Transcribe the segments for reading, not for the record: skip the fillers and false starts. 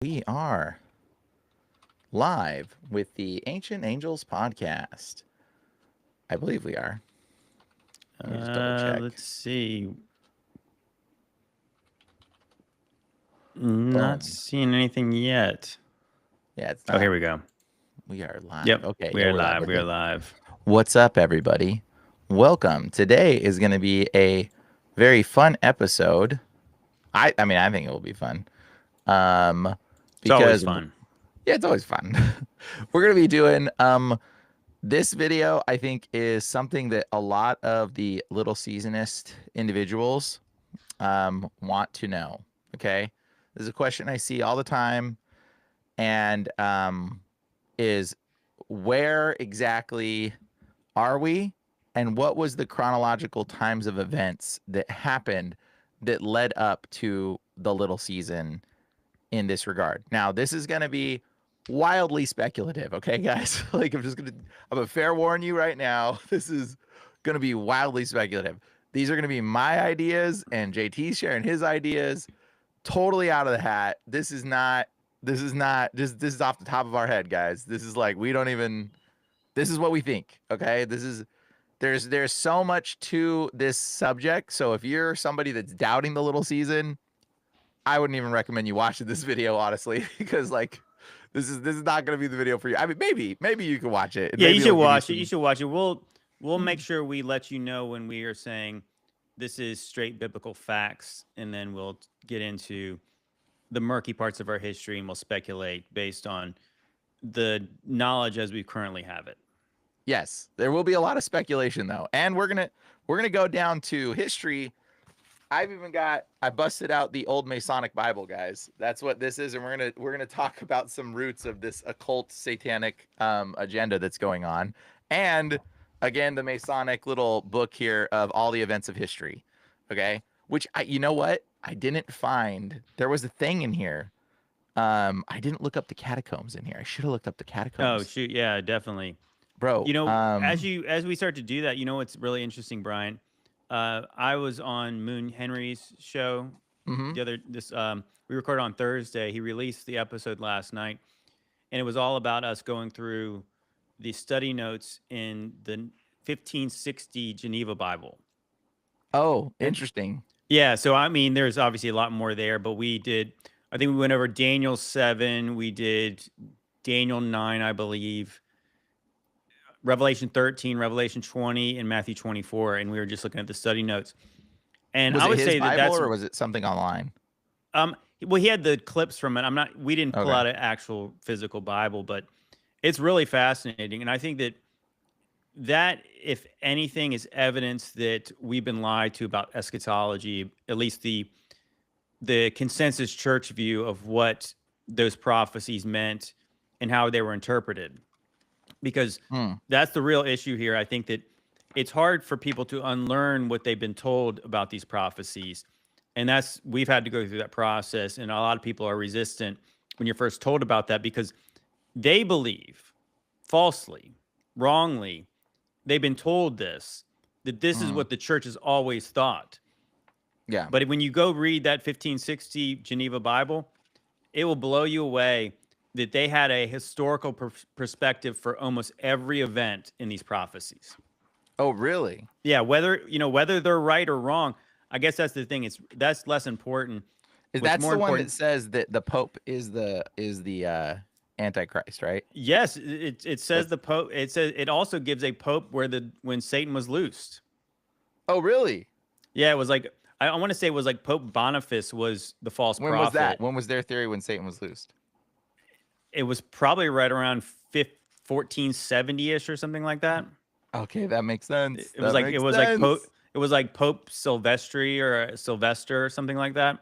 We are live with the Ancient Angels podcast. I believe we are. Let me just double check. Let's see. Boom. Not seeing anything yet. Yeah, it's Oh, not. here we go. We are live. Yep, Okay, we yeah, are we're live. live. We're We are good. live. What's up, everybody? Welcome. Today is going to be a very fun episode. I mean, I think it will be fun. Um, It's always because fun. yeah, it's always fun. We're going to be doing this video. I think is something that a lot of the little seasonist individuals want to know. Okay, this is a question I see all the time, and is where exactly are we, and what was the chronological times of events that happened that led up to the little season in this regard. Now, this is going to be wildly speculative, okay, guys? Like, I'm a fair warn you right now. This is going to be wildly speculative. These are going to be my ideas, and JT's sharing his ideas totally out of the hat. This is not just, this is off the top of our head, guys. This is like, we don't even, this is what we think, okay? There's so much to this subject. So if you're somebody that's doubting the little season, I wouldn't even recommend you watching this video, honestly, because like this is not going to be the video for you. I mean, maybe you can watch it, and Yeah, you maybe should it'll give you watch it. You some. should watch it. We'll make sure we let you know when we are saying this is straight biblical facts, and then we'll get into the murky parts of our history, and we'll speculate based on the knowledge as we currently have it. Yes, there will be a lot of speculation though, and we're gonna go down to history. I busted out the old Masonic Bible, guys. That's what this is, and we're gonna talk about some roots of this occult satanic agenda that's going on, and again the Masonic little book here of all the events of history. Okay, which you know what, I didn't find. There was a thing in here. I didn't look up the catacombs in here. I should have looked up the Oh catacombs, shoot, yeah, definitely. bro. As we start to do that, what's really interesting, Brian. I was on Moon Henry's show Mhm. the other this we recorded on Thursday. He released the episode last night, and it was all about us going through the study notes in the 1560 Geneva Bible. Oh, And interesting. yeah, so I mean, there's obviously a lot more there, but we did. I think we went over Daniel 7. We did Daniel 9, I believe. Revelation 13, Revelation 20, and Matthew 24, and we were just looking at the study notes. And Was I it would his say that Bible that's or was it something online? well, he had the clips from it. We didn't pull Okay. out an actual physical Bible, but it's really fascinating. And I think that if anything is evidence that we've been lied to about eschatology, at least the consensus church view of what those prophecies meant and how they were interpreted. Because Hmm. that's the real issue here. I think that it's hard for people to unlearn what they've been told about these prophecies. And we've had to go through that process. And a lot of people are resistant when you're first told about that because they believe falsely, wrongly, they've been told that this is Hmm. what the church has always thought. Yeah. But when you go read that 1560 Geneva Bible, it will blow you away that they had a historical perspective for almost every event in these prophecies. Oh, really? Yeah, whether they're right or wrong, I guess that's the thing. That's less important. What's That's more the one that important? says that the Pope is the Antichrist, right? Yes, it says That's the Pope. It says it also gives a Pope when Satan was loosed. Oh, really? Yeah, it was like I want to say it was like Pope Boniface was the false When was that? prophet. When was their theory when Satan was loosed? It was probably right around 1470ish or something like that. Okay, that makes sense. It was That like it makes was like Pope sense. it was like Pope Silvestri or Sylvester or something like that.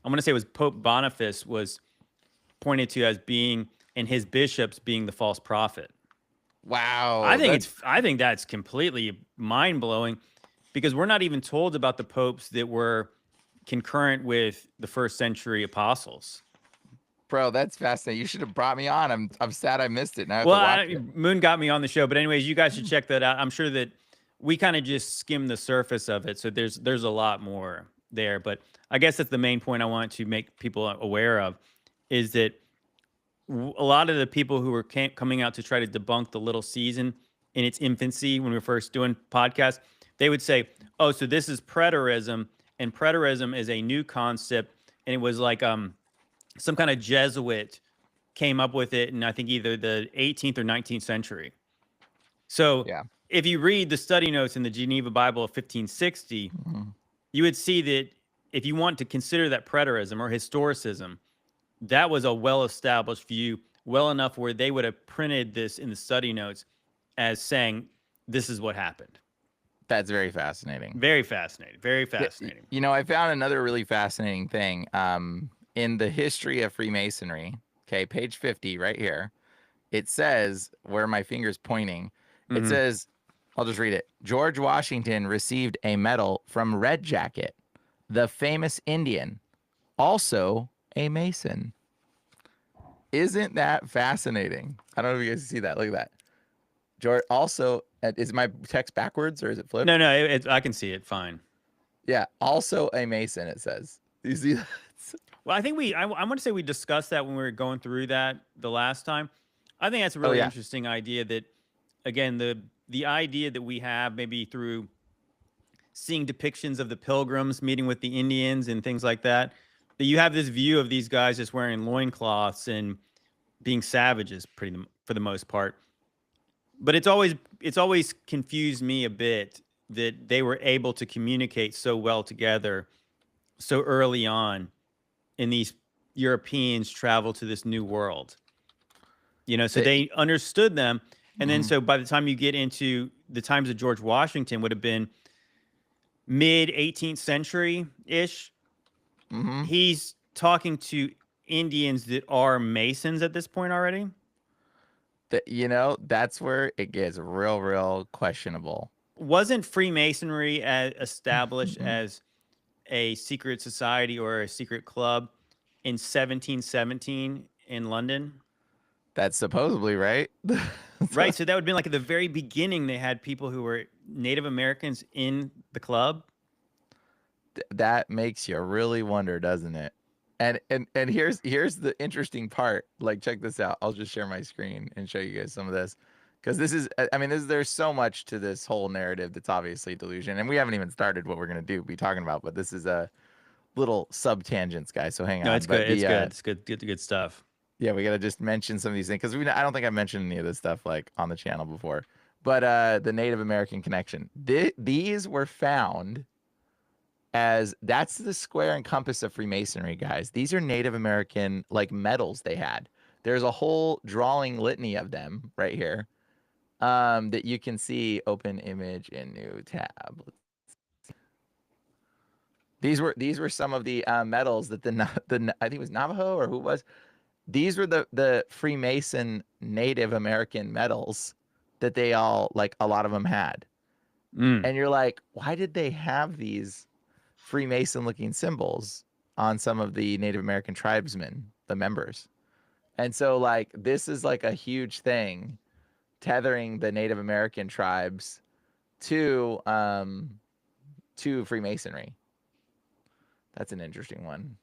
I'm gonna say it was Pope Boniface was pointed to as being and his bishops being the false prophet. Wow, that's I think that's completely mind blowing because we're not even told about the popes that were concurrent with the first century apostles. bro. That's fascinating. You should have brought me on. I'm sad I missed it. Now I have Well, to watch it. Moon got me on the show, but anyways, you guys should check that out. I'm sure that we kind of just skimmed the surface of it, so there's a lot more there. But I guess that's the main point I want to make people aware of is that a lot of the people who were coming out to try to debunk the little season in its infancy when we were first doing podcasts, they would say, "Oh, so this is preterism, and preterism is a new concept, and it was like some kind of Jesuit came up with it in I think either the 18th or 19th century." So Yeah. if you read the study notes in the Geneva Bible of 1560, Mhm. you would see that if you want to consider that preterism or historicism, that was a well-established view, well enough where they would have printed this in the study notes as saying, this is what happened. That's very fascinating. Very fascinating. Very Y- fascinating. You know, I found another really fascinating thing in the history of Freemasonry. Okay, page 50, right here. It says, where my finger's pointing, it Hmm. says, I'll just read it. George Washington received a medal from Red Jacket, the famous Indian, also a Mason. Isn't that fascinating? I don't know if you guys see that. Look at that. George also, is my text backwards or is it No, flipped? no, I can see it fine. Yeah, also a Mason, it says. You see that? Well, I think I want to say we discussed that when we were going through that the last time. I think that's a Oh, really yeah. interesting idea that, again, the idea that we have maybe through seeing depictions of the pilgrims meeting with the Indians and things like that, that you have this view of these guys just wearing loincloths and being savages for the most part. But it's always confused me a bit that they were able to communicate so well together so early on in these Europeans travel to this new world. So The, they understood them. And then mhm, so by the time you get into the times of George Washington would have been mid 18th century ish, mhm. he's talking to Indians that are Masons at this point already. You know, that's where it gets real, real questionable. Wasn't Freemasonry established as a secret society or a secret club in 1717 in London? That's supposedly right. So Right. So that would have been like at the very beginning, they had people who were Native Americans in the club. that makes you really wonder, doesn't it? And here's the interesting part. Like, check this out. I'll just share my screen and show you guys some of this, because this is, I mean, there's so much to this whole narrative that's obviously delusion, and we haven't even started what we're gonna be talking about. But this is a little sub tangents, guys. So hang No, on. it's But good. It's the good. It's good. Good. Good stuff. yeah, we gotta just mention some of these things because I don't think I've mentioned any of this stuff like on the channel before. But the Native American connection. These were found as that's the square and compass of Freemasonry, guys. These are Native American like medals they had. There's a whole drawing litany of them right here that you can see. Open image in new tab. These were some of the medals that the I think it was Navajo or who it was. These were the Freemason Native American medals that they all like a lot of them had. Mm. And you're like, why did they have these Freemason looking symbols on some of the Native American tribesmen, the members? And so like this is like a huge thing tethering the Native American tribes to Freemasonry. That's an interesting one.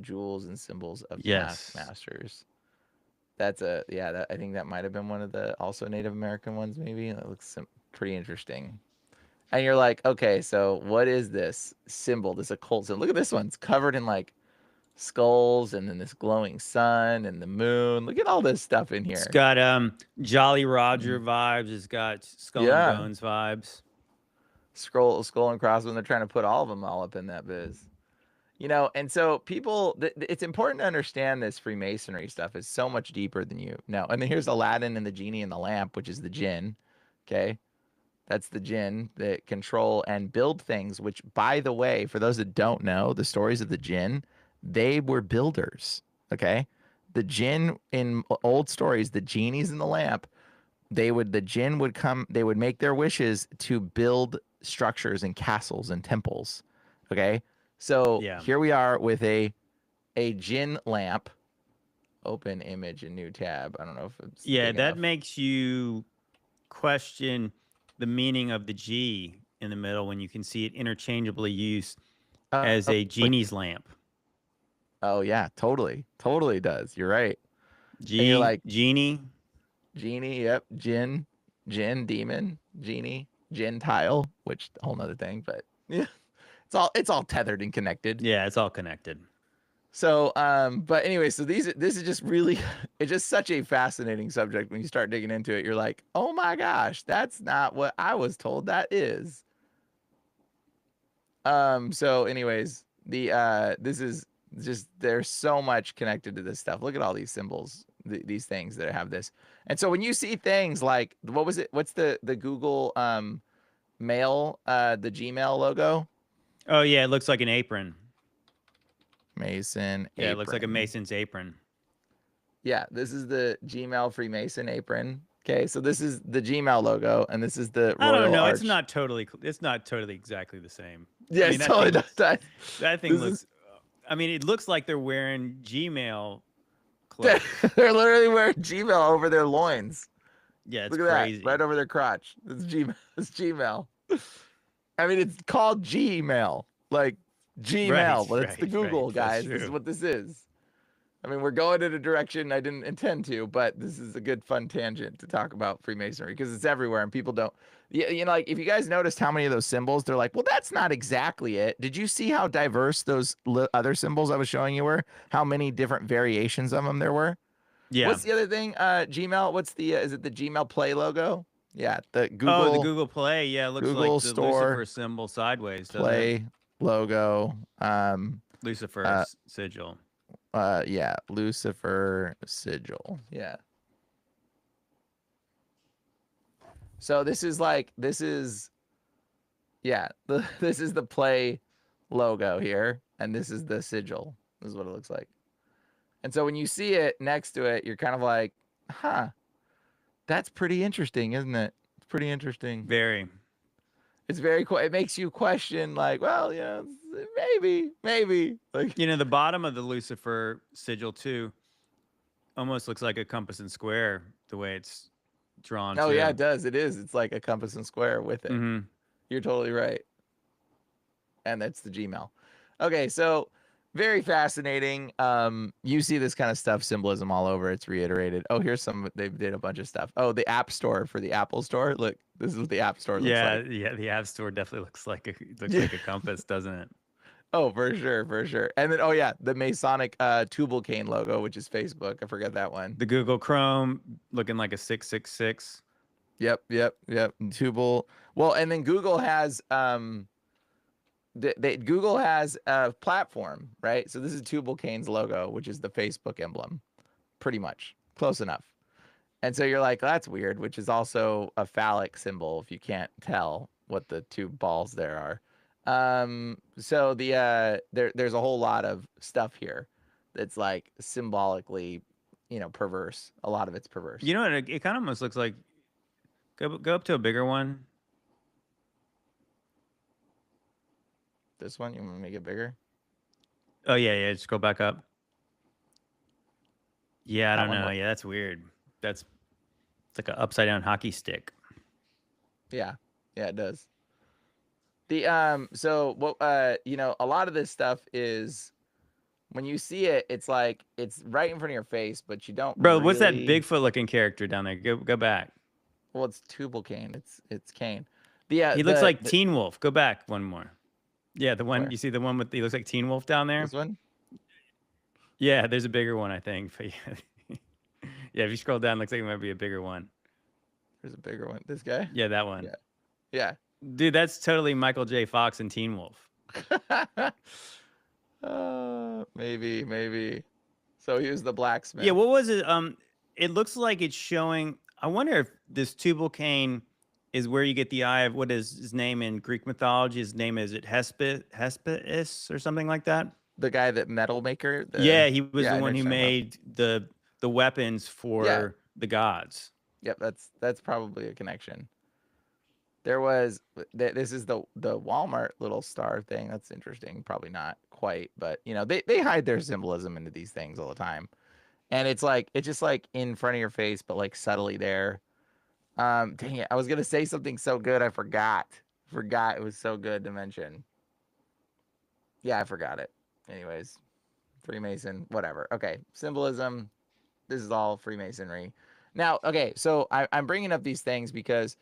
Jewels and symbols of past Yes. masters. That's a yeah. I think that might have been one of the also Native American ones. Maybe that looks pretty interesting. And you're like, okay, so what is this symbol? This occult symbol. Look at this one. It's covered in like skulls and then this glowing sun and the moon. Look at all this stuff in It's here. got Jolly Roger Mm. vibes. It's got Skull and Yeah, Bones vibes. skull and crossbones. They're trying to put all of them all up in that biz. You know, and so people, it's important to understand this Freemasonry stuff is so much deeper than you know. And then here's Aladdin and the genie and the lamp, which is the jinn. Okay, that's the jinn that control and build things. Which, by the way, for those that don't know the stories of the jinn, they were builders. Okay, the jinn in old stories, the genies in the lamp, the jinn would come, they would make their wishes to build structures and castles and temples. Okay, so Yeah. here we are with a jinn lamp. Open image in new tab. I don't know if it's Yeah. big That enough. makes you question the meaning of the G in the middle when you can see it interchangeably used as a Wait, genie's lamp. Oh yeah, totally does. You're right. And you're like Genie. genie. Yep, jinn, demon, genie, gentile, which a whole nother thing. But yeah, it's all tethered and connected. Yeah, it's all connected. So, but anyway, so this is just really, it's just such a fascinating subject when you start digging into it. You're like, oh my gosh, that's not what I was told that is. So anyways, this is just, there's so much connected to this stuff. Look at all these symbols, these things that have this. And so when you see things like, what was it? What's the Google mail, the Gmail logo? Oh yeah, it looks like an apron. Mason Yeah, it looks like a apron. mason's apron. Yeah, this is the Gmail Freemason apron. Okay, so this is the Gmail logo, and this is the I don't Royal know. Arch. It's not totally exactly the same. I Yeah, mean, it's totally not that. that thing This is looks. I mean, it looks like they're wearing Gmail they're clothes. literally wearing Gmail over their loins. Yeah, it's Look at that, crazy. right over their crotch. It's Gmail. It's Gmail. I mean, it's called Gmail, like Right, Gmail, but it's the right. Google, That's guys. This is true. what this is. I mean, we're going in a direction I didn't intend to, but this is a good fun tangent to talk about Freemasonry because it's everywhere and people don't. You know, like if you guys noticed how many of those symbols, they're like, well, that's not exactly it. Did you see how diverse those other symbols I was showing you were? How many different variations of them there were? Yeah. What's the other thing? Gmail. What's the? Is it the Gmail Play logo? Yeah, the Oh, the Google Google Play. Yeah, it looks like Google the Store Lucifer symbol sideways, doesn't it? Play logo. Lucifer Uh, sigil. yeah, Lucifer sigil. Yeah. So this is yeah, this is the Play logo here, and this is the sigil. This is what it looks like. And so when you see it next to it, you're kind of like, huh, that's pretty interesting, isn't it? It's pretty interesting. Very. It's very cool. It makes you question, like, well, yeah, maybe, like, You know, the bottom of the Lucifer sigil too almost looks like a compass and square the way it's drawn oh yeah, too. it does. It is. It's like a compass and square with it. Mm-hmm. You're totally right. And that's the Gmail. Okay, so very fascinating. You see this kind of stuff, symbolism all over. It's reiterated. Oh, here's some. They did a bunch of stuff. Oh, the App Store for the Apple Store. Look, this is what the App Store looks Yeah, like. yeah. The App Store definitely looks Yeah. like a compass, doesn't it? Oh, for sure, for sure. And then, oh yeah, the Masonic Tubal Cane logo, which is Facebook. I forgot that one. The Google Chrome looking like a 666. Yep. Tubal. Well, and then Google has Google has a platform, right? So this is Tubal Cain's logo, which is the Facebook emblem, pretty much close enough. And so you're like, that's weird, which is also a phallic symbol if you can't tell what the two balls there are. So there's a whole lot of stuff here that's like symbolically, perverse. A lot of it's perverse. You know what? It kind of almost looks like go up to a bigger one. This one, you want to make it bigger? Oh yeah. Just go back up. Yeah, I That don't one know. look. Yeah, that's weird. It's like an upside down hockey stick. Yeah, it does. The so what a lot of this stuff is when you see it, it's like it's right in front of your face, but you don't Bro, what's that really. Bigfoot looking character down there? Go back. Well, it's Tubal Cain. It's Cain. The He looks like Teen Wolf. Go back one more. Yeah, the one where you see the one with he looks like Teen Wolf down there. this one? Yeah, there's a bigger one I think. But yeah, yeah. If you scroll down, looks like it might be a bigger one. There's a bigger one. This guy? Yeah, that one. Yeah. Dude, that's totally Michael J. Fox and Teen Wolf. Yeah. Maybe. So he was the blacksmith. Yeah, what was it? It looks like it's showing. I wonder if this Tubal Cain is where you get the eye of what is his name in Greek mythology. His name is it Hesperus or something like that. The guy that metal maker. Yeah, he was the I know one what who you're talking about. made the weapons Yeah. for the gods. Yep. That's probably a connection. There was this is the Walmart little star thing. That's interesting. Probably not quite, but they hide their symbolism into these things all the time. And it's just like in front of your face, but like subtly there. Dang it. I was gonna say something so good, I forgot. Forgot it was so good to mention. Yeah, I forgot it. Anyways, Freemason, whatever. Okay, symbolism. This is all Freemasonry. Now, okay, so I'm bringing up these things because,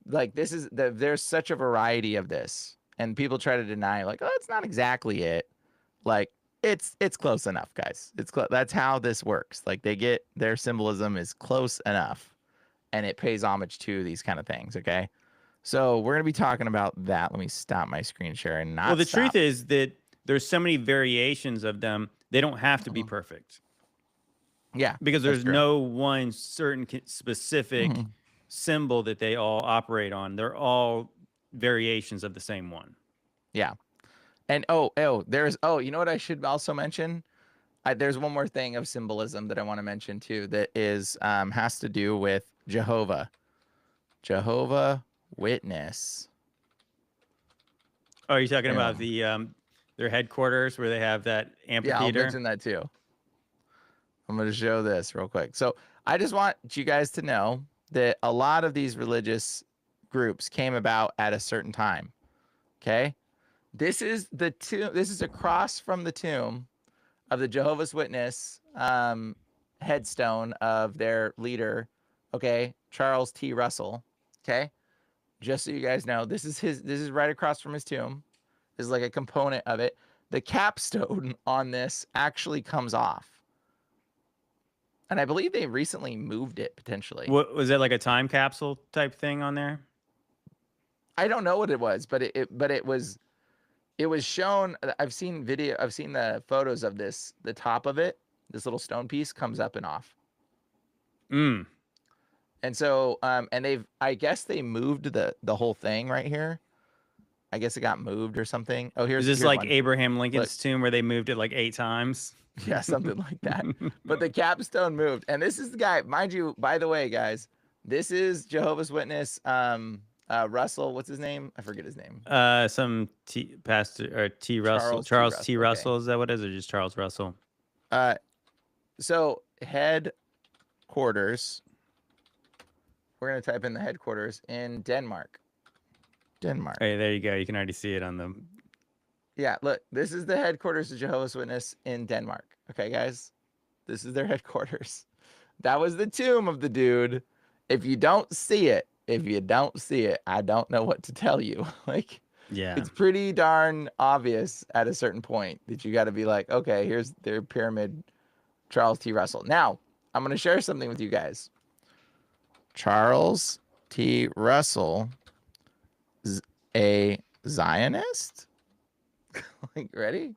like, there's such a variety of this, and people try to deny, like, oh, it's not exactly it. Like, it's close enough, guys. That's how this works. Like, they get their symbolism is close enough, and it pays homage to these kind of things. Okay, so we're gonna be talking about that. Let me stop my screen share and Well, not the truth stop. is that there's so many variations of them. They don't have to be perfect Yeah, because that's there's true. no one certain specific symbol that they all operate on. They're all variations of the same one. Yeah. And you know what I should also mention? There's one more thing of symbolism that I want to mention too that is has to do with Jehovah Witness. Oh, are you talking about Boom. the their headquarters where they have that Yeah, I'll amphitheater? mention that too. I'm going to show this real quick. So I just want you guys to know that a lot of these religious groups came about at a certain time. Okay, this is the tomb. This is across from the tomb of the Jehovah's Witness headstone of their leader, okay, Charles T. Russell. Okay, just so you guys know, this is right across from his tomb. This is like a component of it. The capstone on this actually comes off, and I believe they recently moved it potentially. What was that, like a time capsule type thing on there? I don't know what it was, but it was shown. I've seen the photos of this. The top of it, this little stone piece comes up and off. Mm. And so, I guess they moved the whole thing right here. I guess it got moved or something. Oh, Is here's this here's like one. Abraham Look, Lincoln's tomb where they moved it like 8 times? yeah, something like that. But the capstone moved, and this is the guy, mind you. By the way, guys, this is Jehovah's Witness. Russell, what's his name? I forget his name. Some Pastor or T. Russell, Charles T. Charles T. Russell. Okay. Russell. Is that what it is, or just Charles Russell? Uh, so headquarters. We're gonna type in the headquarters in Denmark. Denmark. Hey, there you go. You can already see it on the. Yeah, look, this is the headquarters of Jehovah's Witness in Denmark. Okay, guys, this is their headquarters. That was the tomb of the dude. If you don't see it, I don't know what to tell you. Like, Yeah. it's pretty darn obvious at a certain point that you got to be like, okay, here's their pyramid, Charles T. Russell. Now, I'm going to share something with you guys. Charles T. Russell is a Zionist? Like, ready?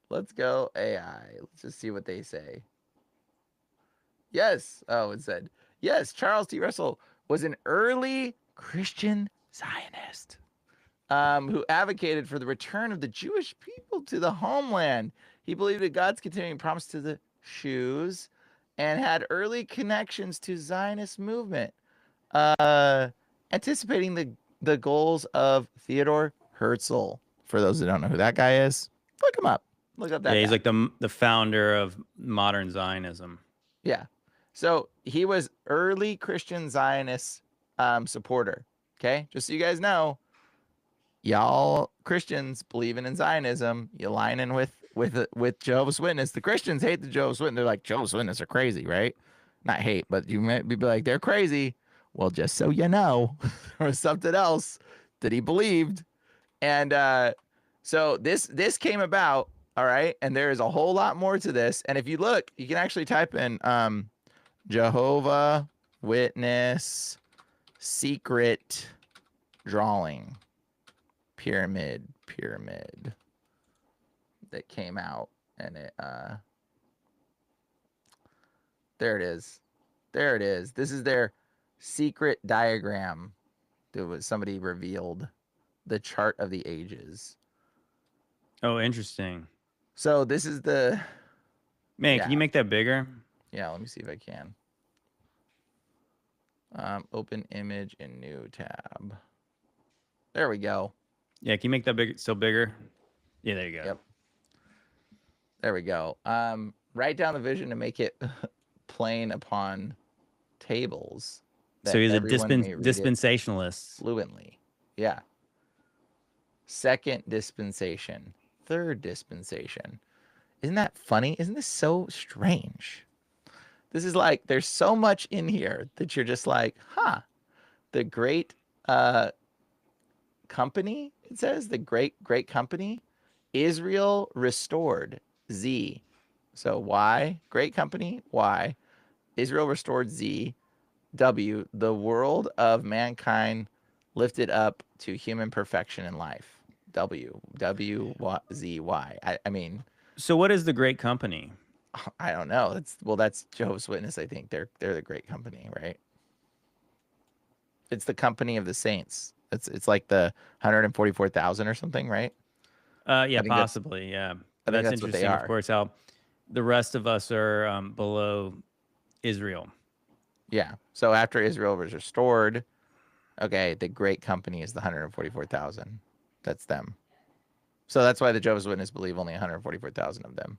Let's go AI. Let's just see what they say. Yes. Oh, it said, yes, Charles T. Russell was an early Christian Zionist who advocated for the return of the Jewish people to the homeland. He believed in God's continuing promise to the Jews and had early connections to Zionist movement, anticipating the goals of Theodor Herzl. For those that don't know who that guy is, look him up. Look up that guy. He's like the founder of modern Zionism. Yeah. So he was early Christian Zionist supporter. Okay, just so you guys know, y'all Christians believing in Zionism, you lining with Jehovah's Witness. The Christians hate the Jehovah's Witness. They're like, Jehovah's Witness are crazy, right? Not hate, but you might be like, they're crazy. Well, just so you know, there was something else that he believed, and so this came about. All right, and there is a whole lot more to this. And if you look, you can actually type in Jehovah Witness secret drawing pyramid that came out, and it there it is. This is their secret diagram that was somebody revealed, the chart of the ages. Oh, interesting. So this is the Man, yeah. can you make that bigger? Yeah, let me see if I can. Open image in new tab. There we go. Yeah, can you make that big? Still bigger? Yeah, there you go. Yep. There we go. Write down the vision to make it plain upon tables. So he's a dispensationalist. dispensationalist. Fluently. Yeah. Second dispensation. Third dispensation. Isn't that funny? Isn't this so strange? This is like there's so much in here that you're just like, huh, the great uh company, it says, the great company, Israel restored Z. So Y, great company, Y, Israel restored Z, W, the world of mankind lifted up to human perfection in life. W, I mean, So what is the great company? I don't know. That's Jehovah's Witness. I think they're the great company, right? It's the company of the saints. It's like the 144,000 or something, right? Yeah, I think that's possibly. Yeah, I but think that's that's what they interesting. Of are. course, how the rest of us are below Israel. Yeah. So after Israel was restored, okay, the great company is the 144,000. That's them. So that's why the Jehovah's Witnesses believe only 144,000 of them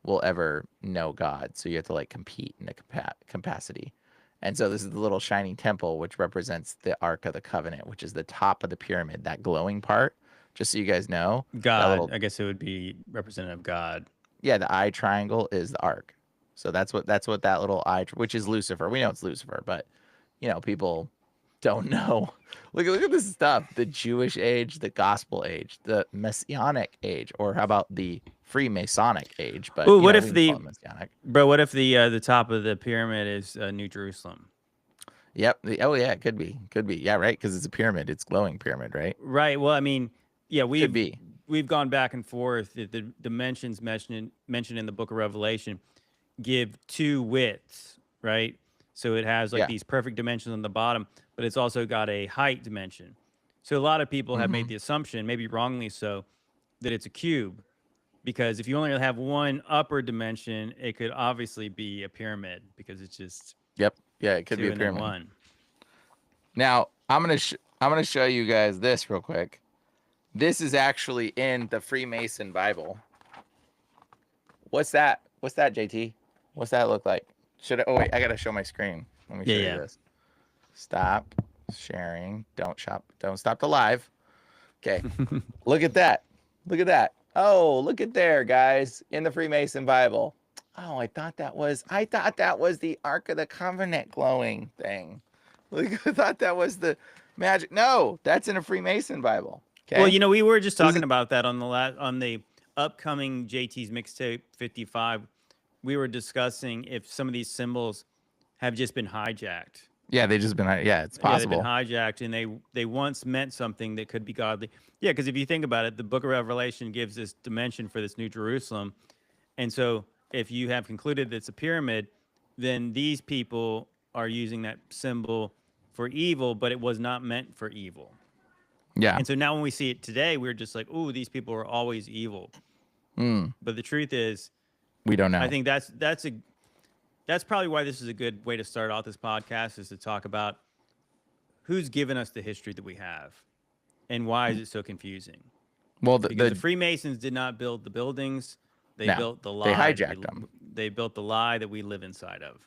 will ever know God. So you have to like compete in a capacity. And so this is the little shining temple, which represents the Ark of the Covenant, which is the top of the pyramid, that glowing part. Just so you guys know, that God, little, I guess it would be representative of God. yeah, the eye triangle is the Ark. So that's what that little eye, which is Lucifer. We know it's Lucifer, but people don't know. Look at this stuff. The Jewish age, the gospel age, the messianic age, or how about the Freemasonic age? But Oh, what we if can call the it messianic. bro? What if the top of the pyramid is New Jerusalem? Yep. Oh yeah, it could be. Could be. Yeah, right. Because it's a pyramid. It's glowing pyramid, right? Right. Well, I mean, yeah, Could we've be. we've gone back and forth. The dimensions mentioned in the Book of Revelation give two widths, right? So it has like Yeah. these perfect dimensions on the bottom, but it's also got a height dimension. So a lot of people have made Mm-hmm. the assumption, maybe wrongly so, that it's a cube because if you only have one upper dimension, it could obviously be a pyramid because it's just Yep. Yeah, it could be two a and then pyramid. one. Now I'm gonna show you guys this real quick. This is actually in the Freemason Bible. What's that? What's that, JT? What's that look like? Should I? Oh wait, I gotta show my screen. Let me Yeah, show you yeah. this. Stop sharing. Don't stop the live. Okay. Look at that. Look at that. Oh, look at there, guys, in the Freemason Bible. Oh, I thought that was the Ark of the Covenant glowing thing. Like, I thought that was the magic. No, that's in a Freemason Bible. Well, Okay. we were just This is talking about that on the upcoming JT's mixtape 55. We were discussing if some of these symbols have just been hijacked. yeah, they just been yeah, it's Yeah, they've been possible. hijacked and they once meant something that could be godly. Yeah, because if you think about it, the book of Revelation gives this dimension for this new Jerusalem. And so if you have concluded that it's a pyramid, then these people are using that symbol for evil, but it was not meant for evil. Yeah. And so now when we see it today, we're just like, oh, these people are always evil. Mm, But the truth is, we don't I know. think that's probably why this is a good way to start off this podcast is to talk about who's given us the history that we have and why is it so confusing? Well, Because the Freemasons did not build the buildings; they no, built the they lie that we hijacked them. they built the lie that we live inside of.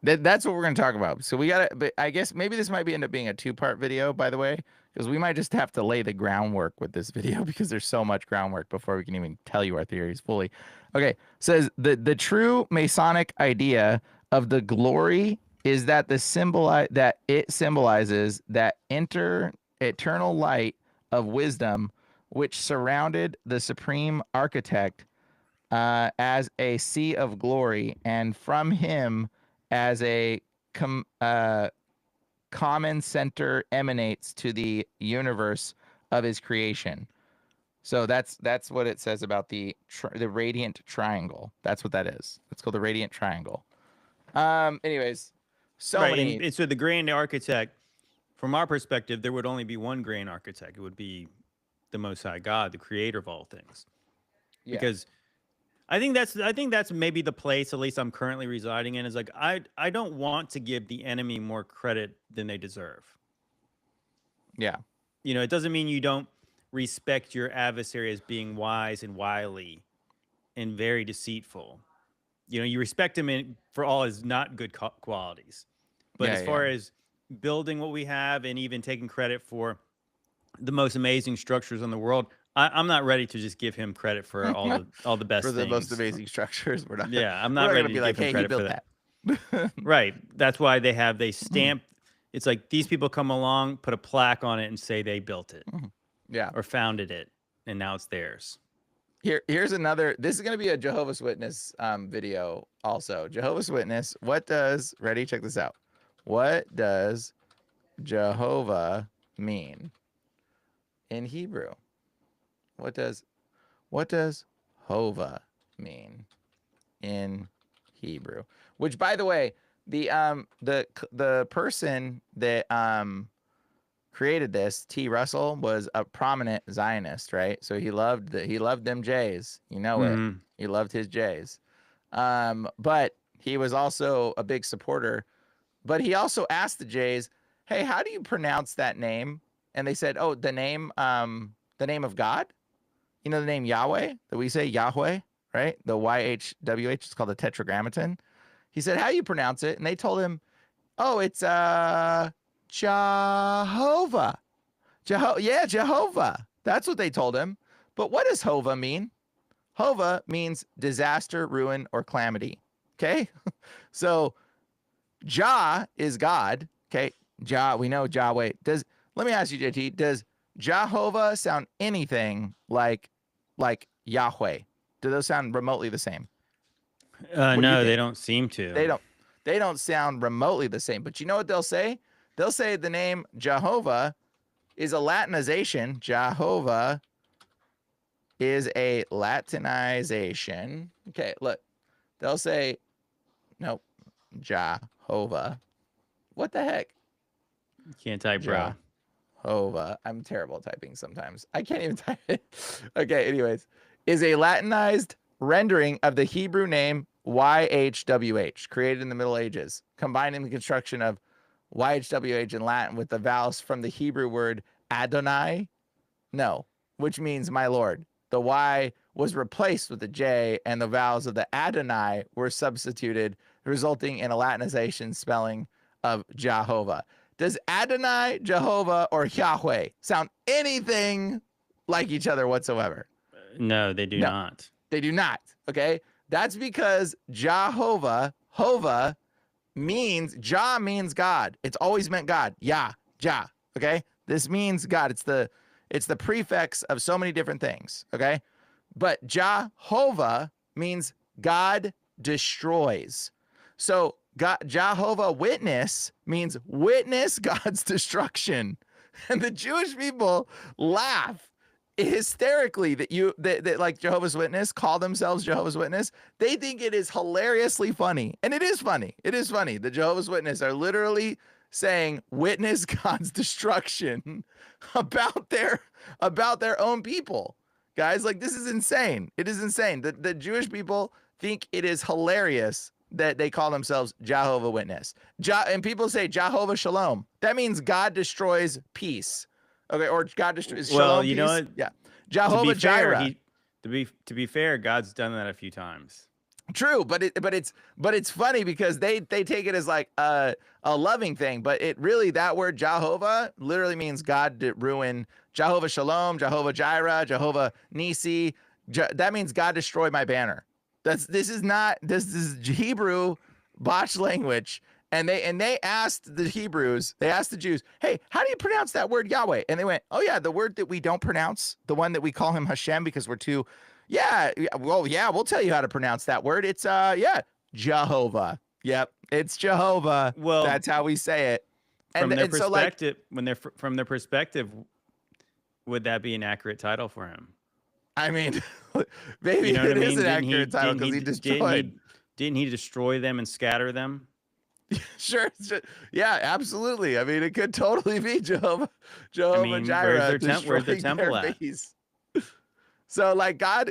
That's what we're going to talk about. So we got to, but I guess maybe this might end up being a two-part video, by the way, because we might just have to lay the groundwork with this video because there's so much groundwork before we can even tell you our theories fully. Okay, says the true Masonic idea of the glory is that that it symbolizes that eternal light of wisdom which surrounded the supreme architect as a sea of glory, and from him as a com- uh, common center emanates to the universe of his creation. So that's what it says about the radiant triangle. That's what that is. It's called the radiant triangle. Anyways, so Right, many. and so the grand architect, from our perspective, there would only be one grand architect. It would be the Most High God, the Creator of all things. Yeah, Because I think that's maybe the place, at least I'm currently residing in, is like I don't want to give the enemy more credit than they deserve. yeah, It doesn't mean you don't respect your adversary as being wise and wily and very deceitful. You respect him for all his not good qualities. But yeah, as yeah. far as building what we have and even taking credit for the most amazing structures in the world, I'm not ready to just give him credit for all the For best the most things. amazing structures. Yeah, I'm We're not not gonna ready be to like, give him hey, he credit for built that. that. Right. That's why they stamp. It's like these people come along, put a plaque on it, and say they built it Yeah. or founded it, and now it's theirs. Here's another. This is gonna be a Jehovah's Witness video also. Jehovah's Witness. What does ready? Check this out. What does Jehovah mean in Hebrew? What does Hova mean in Hebrew? Which, by the way, the person that created this, T. Russell, was a prominent Zionist, right? So he loved them Jays. You know it. Hmm. He loved his Jays. But he was also a big supporter. But he also asked the Jays, "Hey, how do you pronounce that name?" And they said, "Oh, the name of God. You know the name Yahweh that we say Yahweh, right? The YHWH. It's called the Tetragrammaton." He said, "How do you pronounce it?" And they told him, "Oh, it's Jehovah." Yeah, Jehovah. That's what they told him. But what does Hova mean? Hova means disaster, ruin, or calamity. Okay? So Jah is God. Okay? Jah, we know Yahweh. Let me ask you, JT, does Jehovah sound anything like Yahweh? Do those sound remotely the same? What do you No, they think? don't seem to. They don't they don't sound remotely the same. But you know what they'll say? They'll say the name Jehovah is a Latinization. Jehovah is a Latinization. Okay, look. They'll say, nope, Jehovah. What the heck? Can't type, bro. Jehovah. I'm terrible at typing sometimes. I can't even type it. Okay, anyways. Is a Latinized rendering of the Hebrew name YHWH, created in the Middle Ages, combining the construction of YHWH in Latin with the vowels from the Hebrew word Adonai. No, which means my Lord. The Y was replaced with the J, and the vowels of the Adonai were substituted, resulting in a Latinization spelling of Jehovah. Does Adonai, Jehovah, or Yahweh sound anything like each other whatsoever? No, they do No, not. they do not. Okay. That's because Jehovah, Hova, means, Jah means God. It's always meant God. Yah, Jah. Okay. This means God. It's the prefix of so many different things. Okay. But Jehovah means God destroys. So God, Jehovah Witness means witness God's destruction. And the Jewish people laugh hysterically that like Jehovah's Witness call themselves Jehovah's Witness. They think it is hilariously funny. And it is funny. It is funny. The Jehovah's Witness are literally saying witness God's destruction about their own people. Guys, like, this is insane. It is insane. The Jewish people think it is hilarious that they call themselves Jehovah Witness. And people say Jehovah Shalom. That means God destroys peace. Okay, or God destroys Well, Shalom you peace. know what? Yeah. To be Jehovah fair, Jireh. to be fair, God's done that a few times. True, but it's funny because they take it as like a loving thing, but it really, that word Jehovah literally means God to ruin. Jehovah Shalom, Jehovah Jireh, Jehovah Nisi. That means God destroy my banner. This is Hebrew botched language. And they asked the Hebrews, they asked the Jews, hey, how do you pronounce that word Yahweh? And they went, oh yeah, the word that we don't pronounce, the one that we call him Hashem because we're too. Yeah, well, yeah, we'll tell you how to pronounce that word. It's Jehovah. Yep, it's Jehovah. Well, That's how we say it. from their And so, like, perspective, from their perspective, would that be an accurate title for him? I mean, maybe You know what I it is mean? an accurate title because he destroyed. Didn't he destroy them and scatter them? Sure, yeah, absolutely. I mean, it could totally be I Jehovah mean, where's Jireh where's their destroying temple their at? peace. So like God,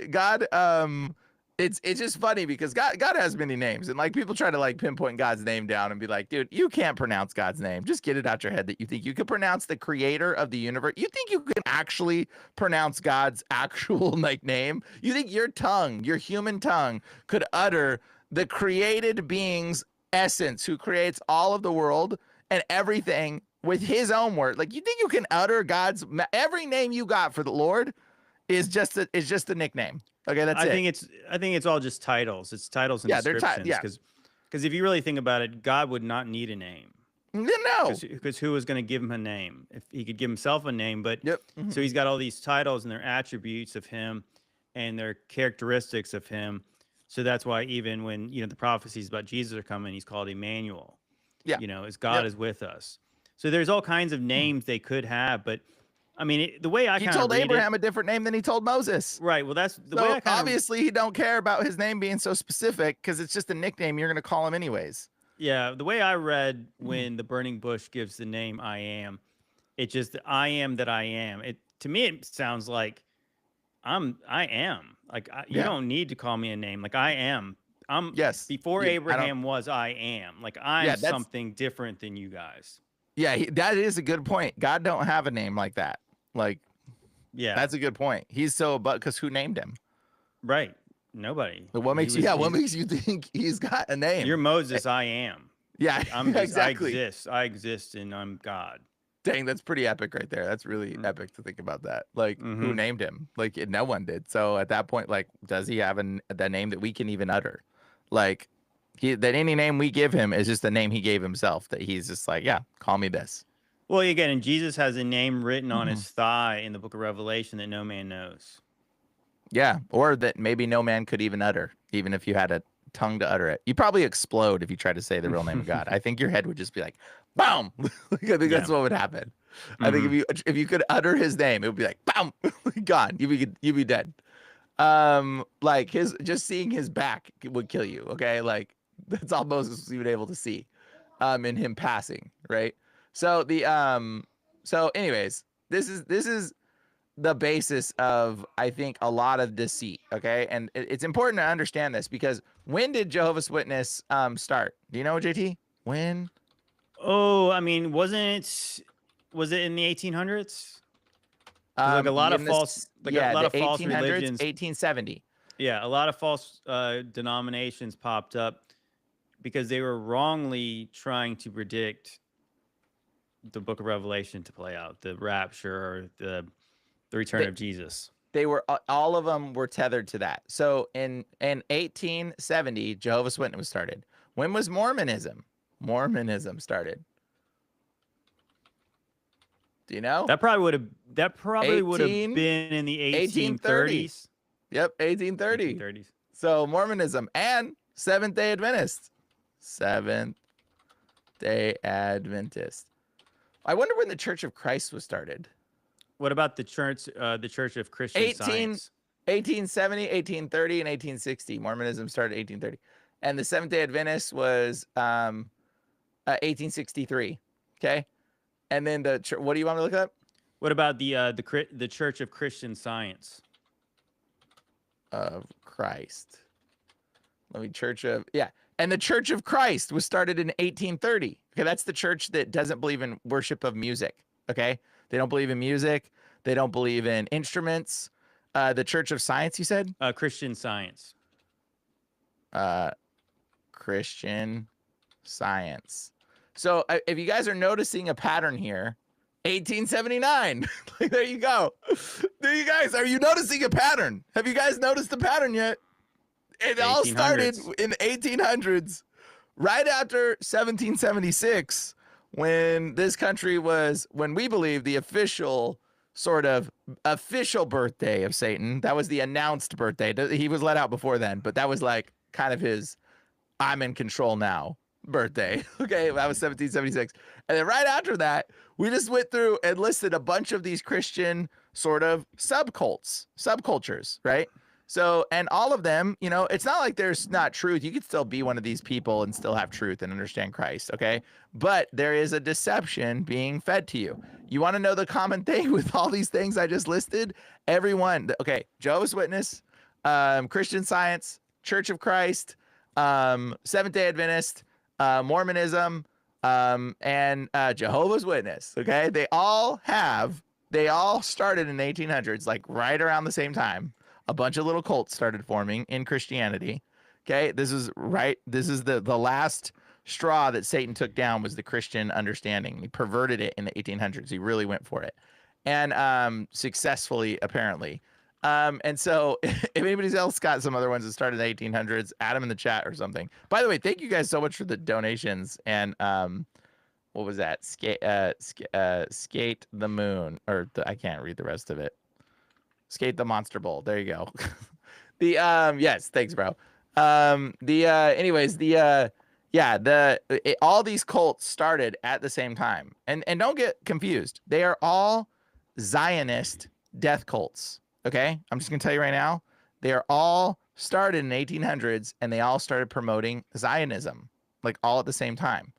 it's just funny because God has many names, and like people try to like pinpoint God's name down and be like, dude, you can't pronounce God's name. Just get it out your head that you think you could pronounce the creator of the universe. You think you can actually pronounce God's actual like name? You think your tongue, your human tongue, could utter the created being's essence, who creates all of the world and everything with his own word? Like, you think you can utter God's every name you got for the Lord is just a nickname. Okay, that's it. I think it's all just titles. It's titles and Yeah, descriptions yeah. because if you really think about it, God would not need a name. No. Because who was going to give him a name? If he could give himself a name, but Yep. so he's got all these titles and their attributes of him and their characteristics of him. So that's why even when the prophecies about Jesus are coming, he's called Emmanuel. Yeah. As God is with us. So there's all kinds of names they could have, but I mean, the way I he kind of told read Abraham it, a different name than he told Moses. right? Well, that's the so way I kind of obviously he don't care about his name being so specific because it's just a nickname you're going to call him anyways. Yeah, the way I read when the burning bush gives the name I am, it just I am that I am. It to me it sounds like I am. Like you don't need to call me a name. Like I am. I'm yes. Before Abraham was I am. Like I'm something different than you guys. Yeah, that is a good point. God don't have a name like that. Like yeah. That's a good point. He's so because who named him? Right. Nobody. But what makes you think he's got a name? You're Moses, I am. Yeah, I'm just, exactly. I exist and I'm God. Dang, that's pretty epic right there. That's really epic to think about that. Like, who named him? Like, no one did. So at that point, like, does he have the name that we can even utter? Like, that any name we give him is just the name he gave himself. That he's just like, yeah, call me this. Well, again, and Jesus has a name written on his thigh in the book of Revelation that no man knows. Yeah, or that maybe no man could even utter, even if you had a tongue to utter it. You'd probably explode if you tried to say the real name of God. I think your head would just be like, boom. I think that's what would happen. I think if you could utter his name, it would be like, boom, gone. You'd be dead. Like just seeing his back would kill you. Okay, like that's all Moses was even able to see, in him passing, right? So anyways, this is the basis of, I think, a lot of deceit. Okay, and it's important to understand this because when did Jehovah's Witness start? Do you know, JT? When? Oh, I mean, was it in the 1800s? Like a lot of false, like a lot of false religions. 1870. Yeah, a lot of false denominations popped up because they were wrongly trying to predict the book of Revelation to play out, the rapture or the return of Jesus. They were, all of them were tethered to that. So in 1870, Jehovah's Witness was started. When was Mormonism? Mormonism started. Do you know? That probably would have been in the 1830s. Yep, 1830. 1830s. So Mormonism and Seventh-day Adventist. Seventh-day Adventist. I wonder when the Church of Christ was started. What about the Church of Christian Science? 1870, 1830, and 1860. Mormonism started 1830. And the Seventh-day Adventist was 1863. Okay? And then what do you want me to look up? What about the Church of Christian Science? Of Christ. And the Church of Christ was started in 1830. Okay, that's the church that doesn't believe in worship of music. Okay, they don't believe in music. They don't believe in instruments. The Church of Science, you said? Christian Science. Christian Science. So if you guys are noticing a pattern here, 1879. There you go. There you guys. Are you noticing a pattern? Have you guys noticed the pattern yet? It all started in the 1800s, right after 1776, when this country was, when we believe, the official birthday of Satan. That was the announced birthday. He was let out before then, but that was like kind of his I'm in control now birthday. Okay, that was 1776. And then right after that, we just went through and listed a bunch of these Christian sort of subcultures, right? So, and all of them, it's not like there's not truth. You could still be one of these people and still have truth and understand Christ, okay? But there is a deception being fed to you. You want to know the common thing with all these things I just listed? Everyone, okay, Jehovah's Witness, Christian Science, Church of Christ, Seventh-day Adventist, Mormonism, and Jehovah's Witness, okay? They all started in the 1800s, like right around the same time. A bunch of little cults started forming in Christianity. Okay, this is the last straw that Satan took down was the Christian understanding. He perverted it in the 1800s. He really went for it, and successfully, apparently. And so if anybody else got some other ones that started in the 1800s, add them in the chat or something. By the way, thank you guys so much for the donations. And what was that? Skate the moon, or I can't read the rest of it. Skate the Monster Bowl. There you go. The yes, thanks, bro. Anyways, all these cults started at the same time. And don't get confused. They are all Zionist death cults. Okay? I'm just going to tell you right now. They are all started in the 1800s and they all started promoting Zionism like all at the same time.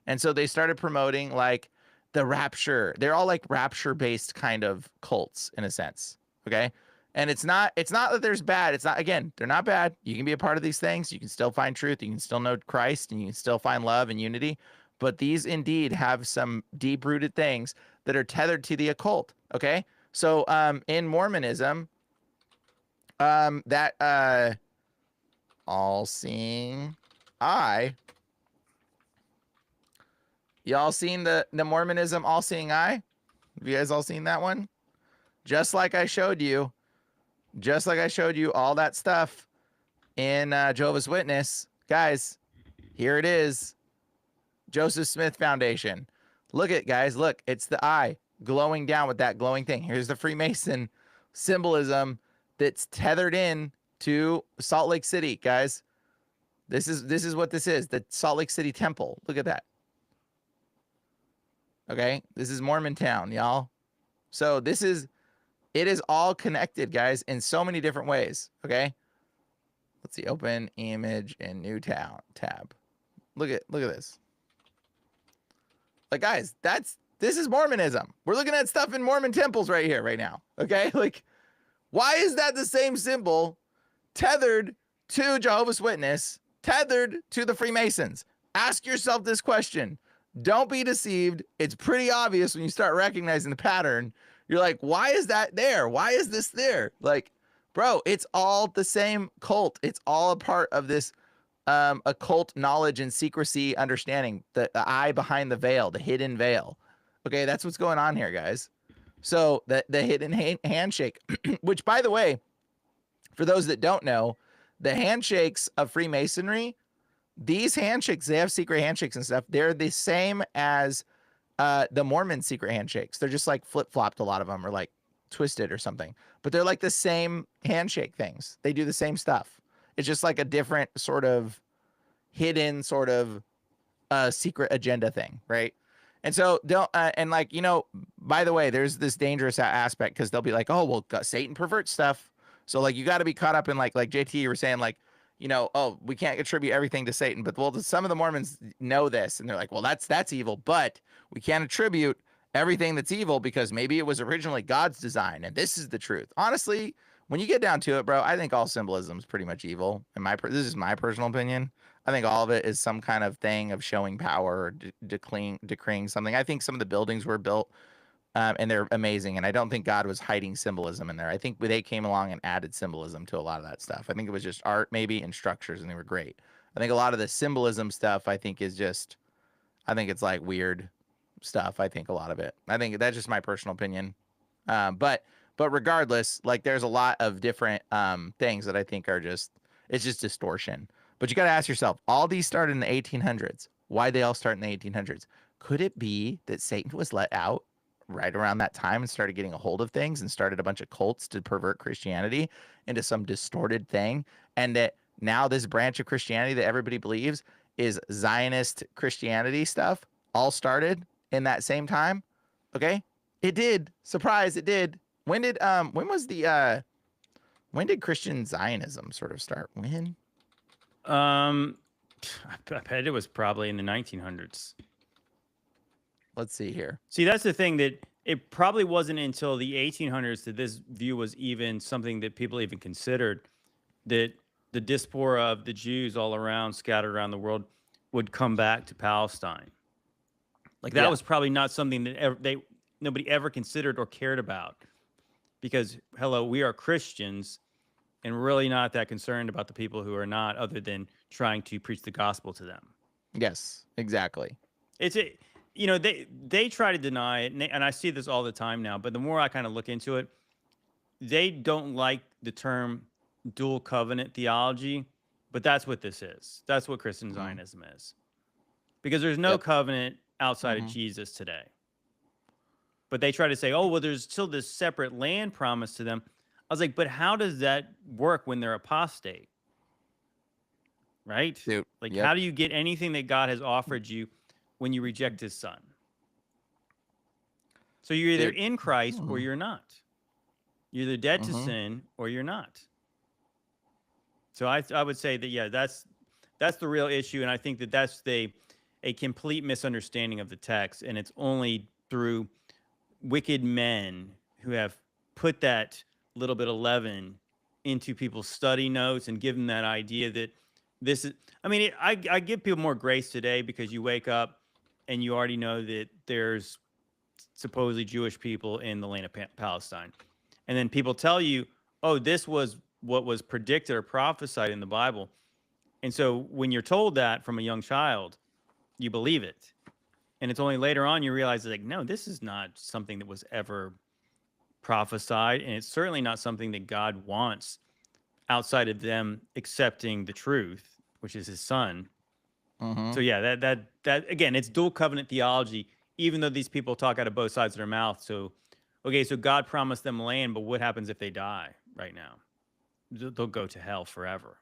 And so they started promoting like the rapture. They're all like rapture based kind of cults in a sense. Okay? And it's not that there's bad. It's not, again, they're not bad. You can be a part of these things. You can still find truth. You can still know Christ and you can still find love and unity. But these indeed have some deep rooted things that are tethered to the occult. Okay. So in Mormonism, that all seeing eye. Y'all seen the Mormonism all seeing eye? Have you guys all seen that one? Just like I showed you all that stuff in Jehovah's Witness, guys, here it is. Joseph Smith Foundation. Look at, guys, look, it's the eye glowing down with that glowing thing. Here's the Freemason symbolism that's tethered in to Salt Lake City, guys. This is what this is, the Salt Lake City Temple. Look at that. Okay, this is Mormontown, y'all. So it is all connected, guys, in so many different ways. Okay, let's see, open image in new tab. Look at this. Like, guys, this is Mormonism. We're looking at stuff in Mormon temples right here, right now. Okay, like, why is that the same symbol tethered to Jehovah's Witness, tethered to the Freemasons? Ask yourself this question. Don't be deceived. It's pretty obvious when you start recognizing the pattern. You're like, why is that there? Why is this there? Like, bro, it's all the same cult. It's all a part of this occult knowledge and secrecy understanding. The eye behind the veil, the hidden veil. Okay, that's what's going on here, guys. So the hidden handshake, which, by the way, for those that don't know, the handshakes of Freemasonry, these handshakes, they have secret handshakes and stuff. They're the same as the Mormon secret handshakes. They're just like flip-flopped, a lot of them, or like twisted or something. But they're like the same handshake things. They do the same stuff. It's just like a different sort of hidden sort of secret agenda thing, right? And so don't and like, you know, by the way, there's this dangerous aspect because they'll be like, oh, well, Satan perverts stuff. So like you got to be caught up in like JT, you were saying, like, you know, oh, we can't attribute everything to Satan, but well, some of the Mormons know this and they're like, well, that's evil, but we can't attribute everything that's evil because maybe it was originally God's design and this is the truth. Honestly, when you get down to it, bro, I think all symbolism is pretty much evil. This is my personal opinion. I think all of it is some kind of thing of showing power or decreeing something. I think some of the buildings were built and they're amazing. And I don't think God was hiding symbolism in there. I think they came along and added symbolism to a lot of that stuff. I think it was just art maybe and structures, and they were great. I think a lot of the symbolism stuff, I think it's like weird stuff. I think a lot of it. I think that's just my personal opinion. But regardless, like there's a lot of different things that I think it's just distortion. But you got to ask yourself, all these started in the 1800s. Why they all start in the 1800s? Could it be that Satan was let out right around that time and started getting a hold of things and started a bunch of cults to pervert Christianity into some distorted thing? And that now this branch of Christianity that everybody believes is Zionist Christianity stuff all started in that same time. Okay. It did. Surprise. It did. When did Christian Zionism sort of start? When? I bet it was probably in the 1900s. Let's see here. See, that's the thing, that it probably wasn't until the 1800s that this view was even something that people even considered, that the diaspora of the Jews all around, scattered around the world, would come back to Palestine. Like that was probably not something that nobody ever considered or cared about, because hello, we are Christians and we're really not that concerned about the people who are not, other than trying to preach the gospel to them. Yes, exactly. You know, they try to deny it, and I see this all the time now. But the more I kind of look into it, they don't like the term dual covenant theology, but that's what this is. That's what Christian Mm-hmm. Zionism is. Because there's no Yep. covenant outside of Mm-hmm. Jesus today. But they try to say, oh, well, there's still this separate land promised to them. I was like, but how does that work when they're apostate? Right? Dude. Like, Yep. how do you get anything that God has offered you when you reject his son? So you're either Dude. in Christ or Mm-hmm. you're not. You're either dead to Mm-hmm. sin or you're not. So I would say that, yeah, that's the real issue. And I think that that's a complete misunderstanding of the text. And it's only through wicked men who have put that little bit of leaven into people's study notes and give them that idea that this is, I mean, I give people more grace today because you wake up and you already know that there's supposedly Jewish people in the land of Palestine. And then people tell you, oh, this was what was predicted or prophesied in the Bible. And so when you're told that from a young child, you believe it. And it's only later on you realize, like, no, this is not something that was ever prophesied. And it's certainly not something that God wants outside of them accepting the truth, which is his son. Mm-hmm. So yeah, that again, it's dual covenant theology, even though these people talk out of both sides of their mouth. So, okay, so God promised them land, but what happens if they die right now? They'll go to hell forever.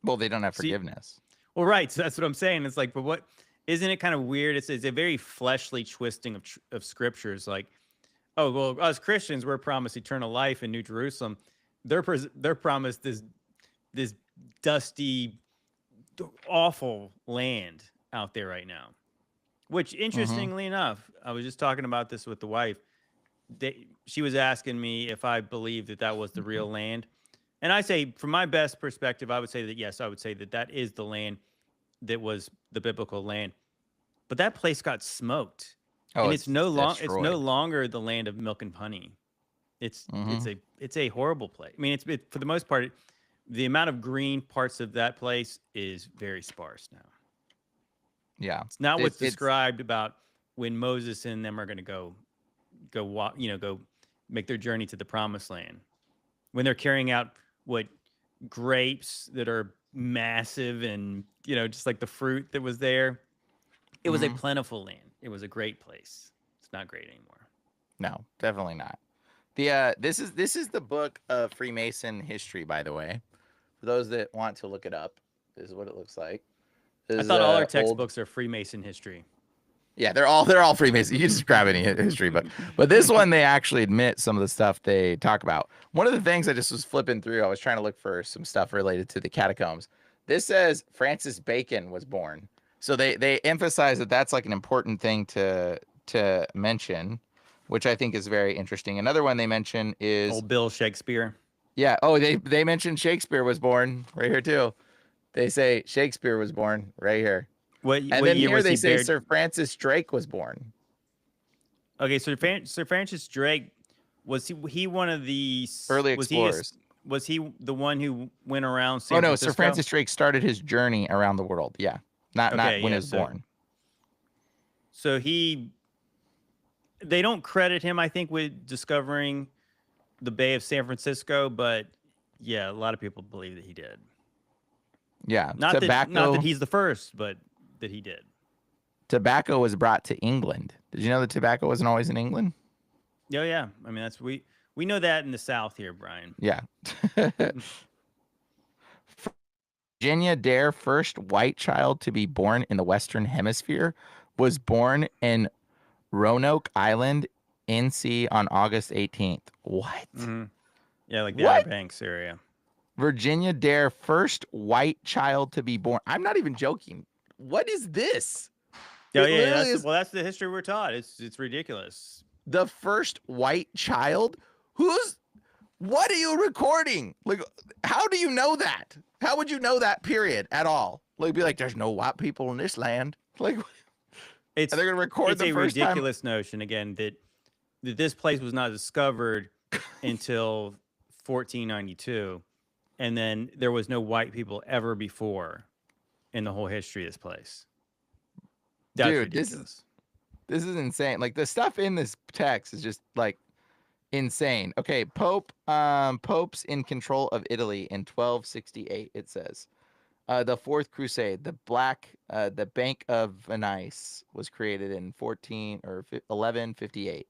Well, they don't have See, forgiveness. well, right. So that's what I'm saying. It's like, but what isn't it kind of weird? It's a very fleshly twisting of scriptures. Like, oh, well, us Christians, we're promised eternal life in New Jerusalem. They're promised this dusty, awful land out there right now. Which, Mm-hmm. interestingly enough, I was just talking about this with the wife. She was asking me if I believed that that was the real land. And I say, from my best perspective, I would say that yes, I would say that that is the land that was the biblical land. But that place got smoked, Oh, and it's it's no destroyed. longer the land of milk and honey. It's Mm-hmm. it's a horrible place. I mean, for the most part, the amount of green parts of that place is very sparse now. Yeah. It's not what's It's described about when Moses and them are going to go walk, go make their journey to the promised land. When they're carrying out what grapes that are massive and, just like the fruit that was there. It was a mm-hmm. plentiful land. It was a great place. It's not great anymore. No, definitely not. This is the book of Freemason history, by the way. For those that want to look it up, this is what it looks like. I This is thought all our old. textbooks are Freemason history. Yeah, they're all Freemason. You can just grab any history, but this one they actually admit some of the stuff they talk about. One of the things I just was flipping through, I was trying to look for some stuff related to the catacombs. This says Francis Bacon was born, so they emphasize that that's like an important thing to mention, which I think is very interesting. Another one they mention is Old Bill Shakespeare. yeah. Oh, they mentioned Shakespeare was born right here too. They say Shakespeare was born right here. And What then year here was they he say buried? Sir Francis Drake was born. Okay, so Sir Francis Drake, was he one of the Early was he explorers. was he the one who went around Oh San no, Sir Francisco? Francis Drake started his journey around the world. Yeah. Not Okay, when he yeah. was born. So they don't credit him, I think, with discovering the Bay of San Francisco, but yeah, a lot of people believe that he did. Yeah. Not that he's the first, but that he did. Tobacco was brought to England. Did you know that tobacco wasn't always in England? Oh yeah. I mean, we know that in the South here, Brian. Yeah. Virginia Dare, first white child to be born in the Western Hemisphere, was born in Roanoke Island, NC on August 18th. What? Mm-hmm. Yeah, like the Outer What? Banks area. Virginia Dare, first white child to be born. I'm not even joking. What is this? Oh It yeah, literally is that's the history we're taught. It's ridiculous. the first white child. What are you recording? Like, how do you know that? How would you know that period at all? Like, be like, there's no white people in this land. Like, It's are they going to record it's the a first time? ridiculous notion again that this place was not discovered until 1492, and then there was no white people ever before in the whole history of this place. That's Dude, ridiculous. this is insane. Like, the stuff in this text is just like Insane. Okay, popes in control of Italy in 1268. It says the Fourth Crusade, the Bank of Venice was created in 1158.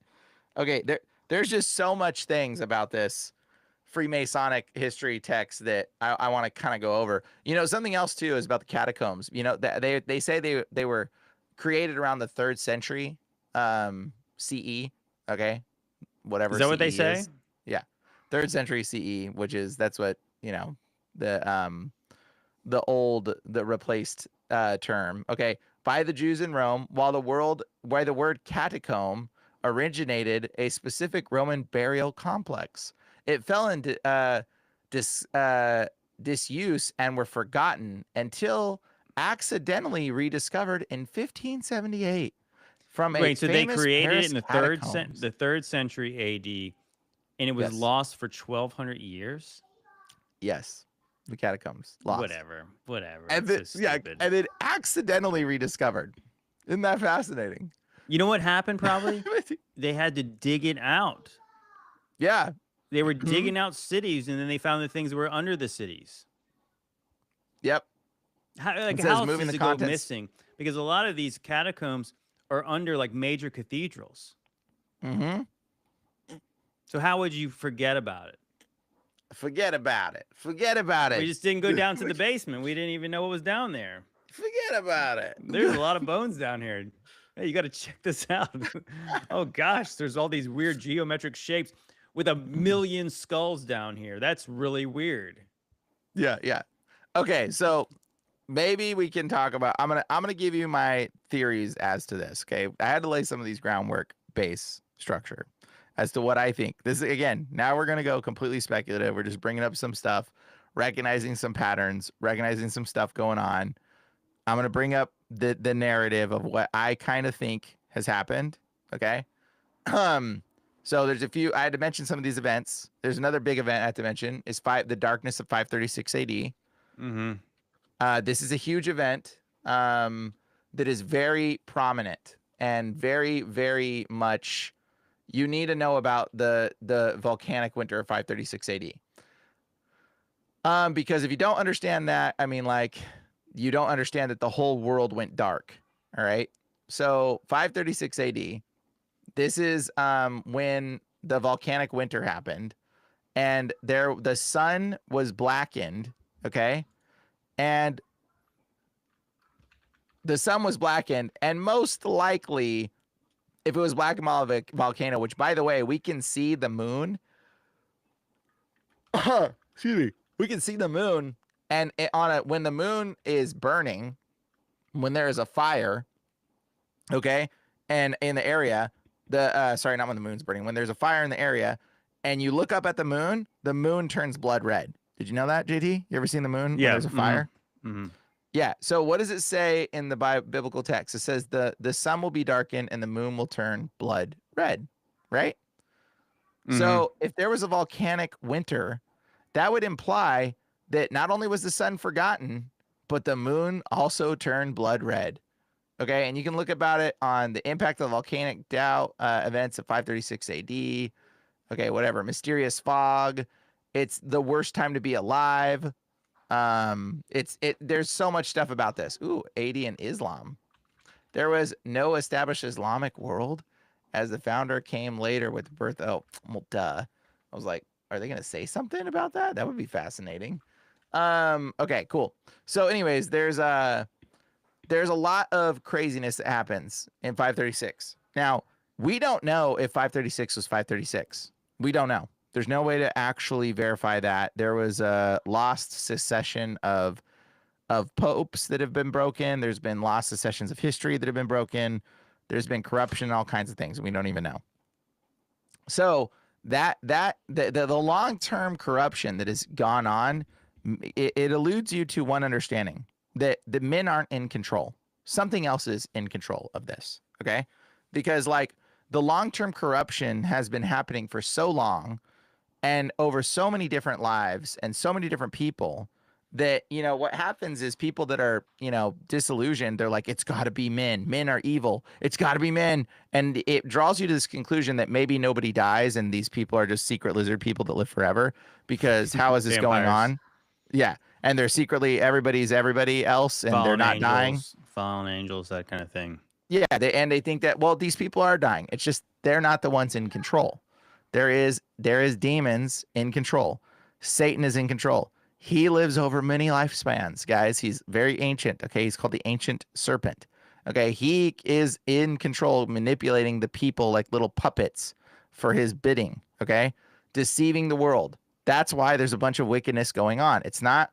Okay, there's just so much things about this Freemasonic history text that I want to kind of go over. You know, something else too is about the catacombs. You know, they say they were created around the 3rd century CE. Okay, Is whatever that what they CE say? is. Yeah, 3rd century CE, which is that's what you know the replaced term. Okay, by the Jews in Rome, why the word catacomb originated a specific Roman burial complex. It fell into dis, uh, disuse and were forgotten until accidentally rediscovered in 1578 from a Wait, so they famous created it Paris in catacombs. the third century AD, and it was Yes, lost for 1,200 years. yes, the catacombs lost, Whatever. and It's then so yeah, stupid. and then accidentally rediscovered. Isn't that fascinating? You know what happened? Probably they had to dig it out. Yeah. They were digging out cities, and then they found the things that were under the cities. Yep. Like It says how else moving does the it go contents. missing? Because a lot of these catacombs are under like major cathedrals. Mm-hmm. So how would you forget about it? Forget about it. Forget about We it. just didn't go down to the basement. We didn't even know what was down there. Forget about it. There's a lot of bones down here. Hey, you got to check this out. Oh gosh, there's all these weird geometric shapes with a million skulls down here. That's really weird. Yeah, yeah. Okay, so maybe we can talk about I'm gonna give you my theories as to this. Okay. I had to lay some of these groundwork base structure as to what I think. This again, now we're gonna go completely speculative. We're just bringing up some stuff, recognizing some patterns, recognizing some stuff going on. I'm gonna bring up the narrative of what I kind of think has happened. Okay. Um, so there's a few. I had to mention some of these events. There's another big event I have to mention is the darkness of 536 AD. Mm-hmm. This is a huge event that is very prominent and very, very much you need to know about the volcanic winter of 536 AD. Because if you don't understand that, I mean, like, you don't understand that the whole world went dark. All right. So 536 AD, this is when the volcanic winter happened, and the sun was blackened. Okay. And the sun was blackened, and most likely, if it was black volcano, which by the way, we can see the moon. Excuse me. We can see the moon, and when the moon is burning, when there is a fire, okay, and in the area, sorry, not when the moon's burning, when there's a fire in the area, and you look up at the moon turns blood red. Did you know that, JT? You ever seen the moon when Yeah. there's a fire? Mm-hmm. Yeah. So what does it say in the biblical text? It says the sun will be darkened and the moon will turn blood red, right? Mm-hmm. So if there was a volcanic winter, that would imply that not only was the sun forgotten, but the moon also turned blood red. Okay, and you can look about it on the impact of the volcanic Dow events of 536 AD. Okay, whatever. Mysterious fog. It's the worst time to be alive. There's so much stuff about this. Ooh, 80 in Islam. There was no established Islamic world as the founder came later with the birth. Oh, well, duh. I was like, are they going to say something about that? That would be fascinating. Okay, cool. So anyways, there's a lot of craziness that happens in 536. Now, we don't know if 536 was 536. We don't know. There's no way to actually verify that. There was a lost succession of popes that have been broken. There's been lost successions of history that have been broken. There's been corruption, all kinds of things, and we don't even know. So the long-term corruption that has gone on, it alludes you to one understanding that the men aren't in control. Something else is in control of this. Okay, because like the long-term corruption has been happening for so long and over so many different lives and so many different people that, what happens is people that are, disillusioned, they're like, it's got to be men. Men are evil. It's got to be men. And it draws you to this conclusion that maybe nobody dies and these people are just secret lizard people that live forever. Because how is this going Vampires, on? Yeah. And they're secretly everybody's everybody else and they're not dying. fallen angels, that kind of thing. Yeah, they think that, well, these people are dying. It's just they're not the ones in control. There is demons in control. Satan is in control. He lives over many lifespans, guys. He's very ancient. Okay, he's called the ancient serpent. Okay, he is in control, manipulating the people like little puppets for his bidding. Okay, deceiving the world. That's why there's a bunch of wickedness going on. It's not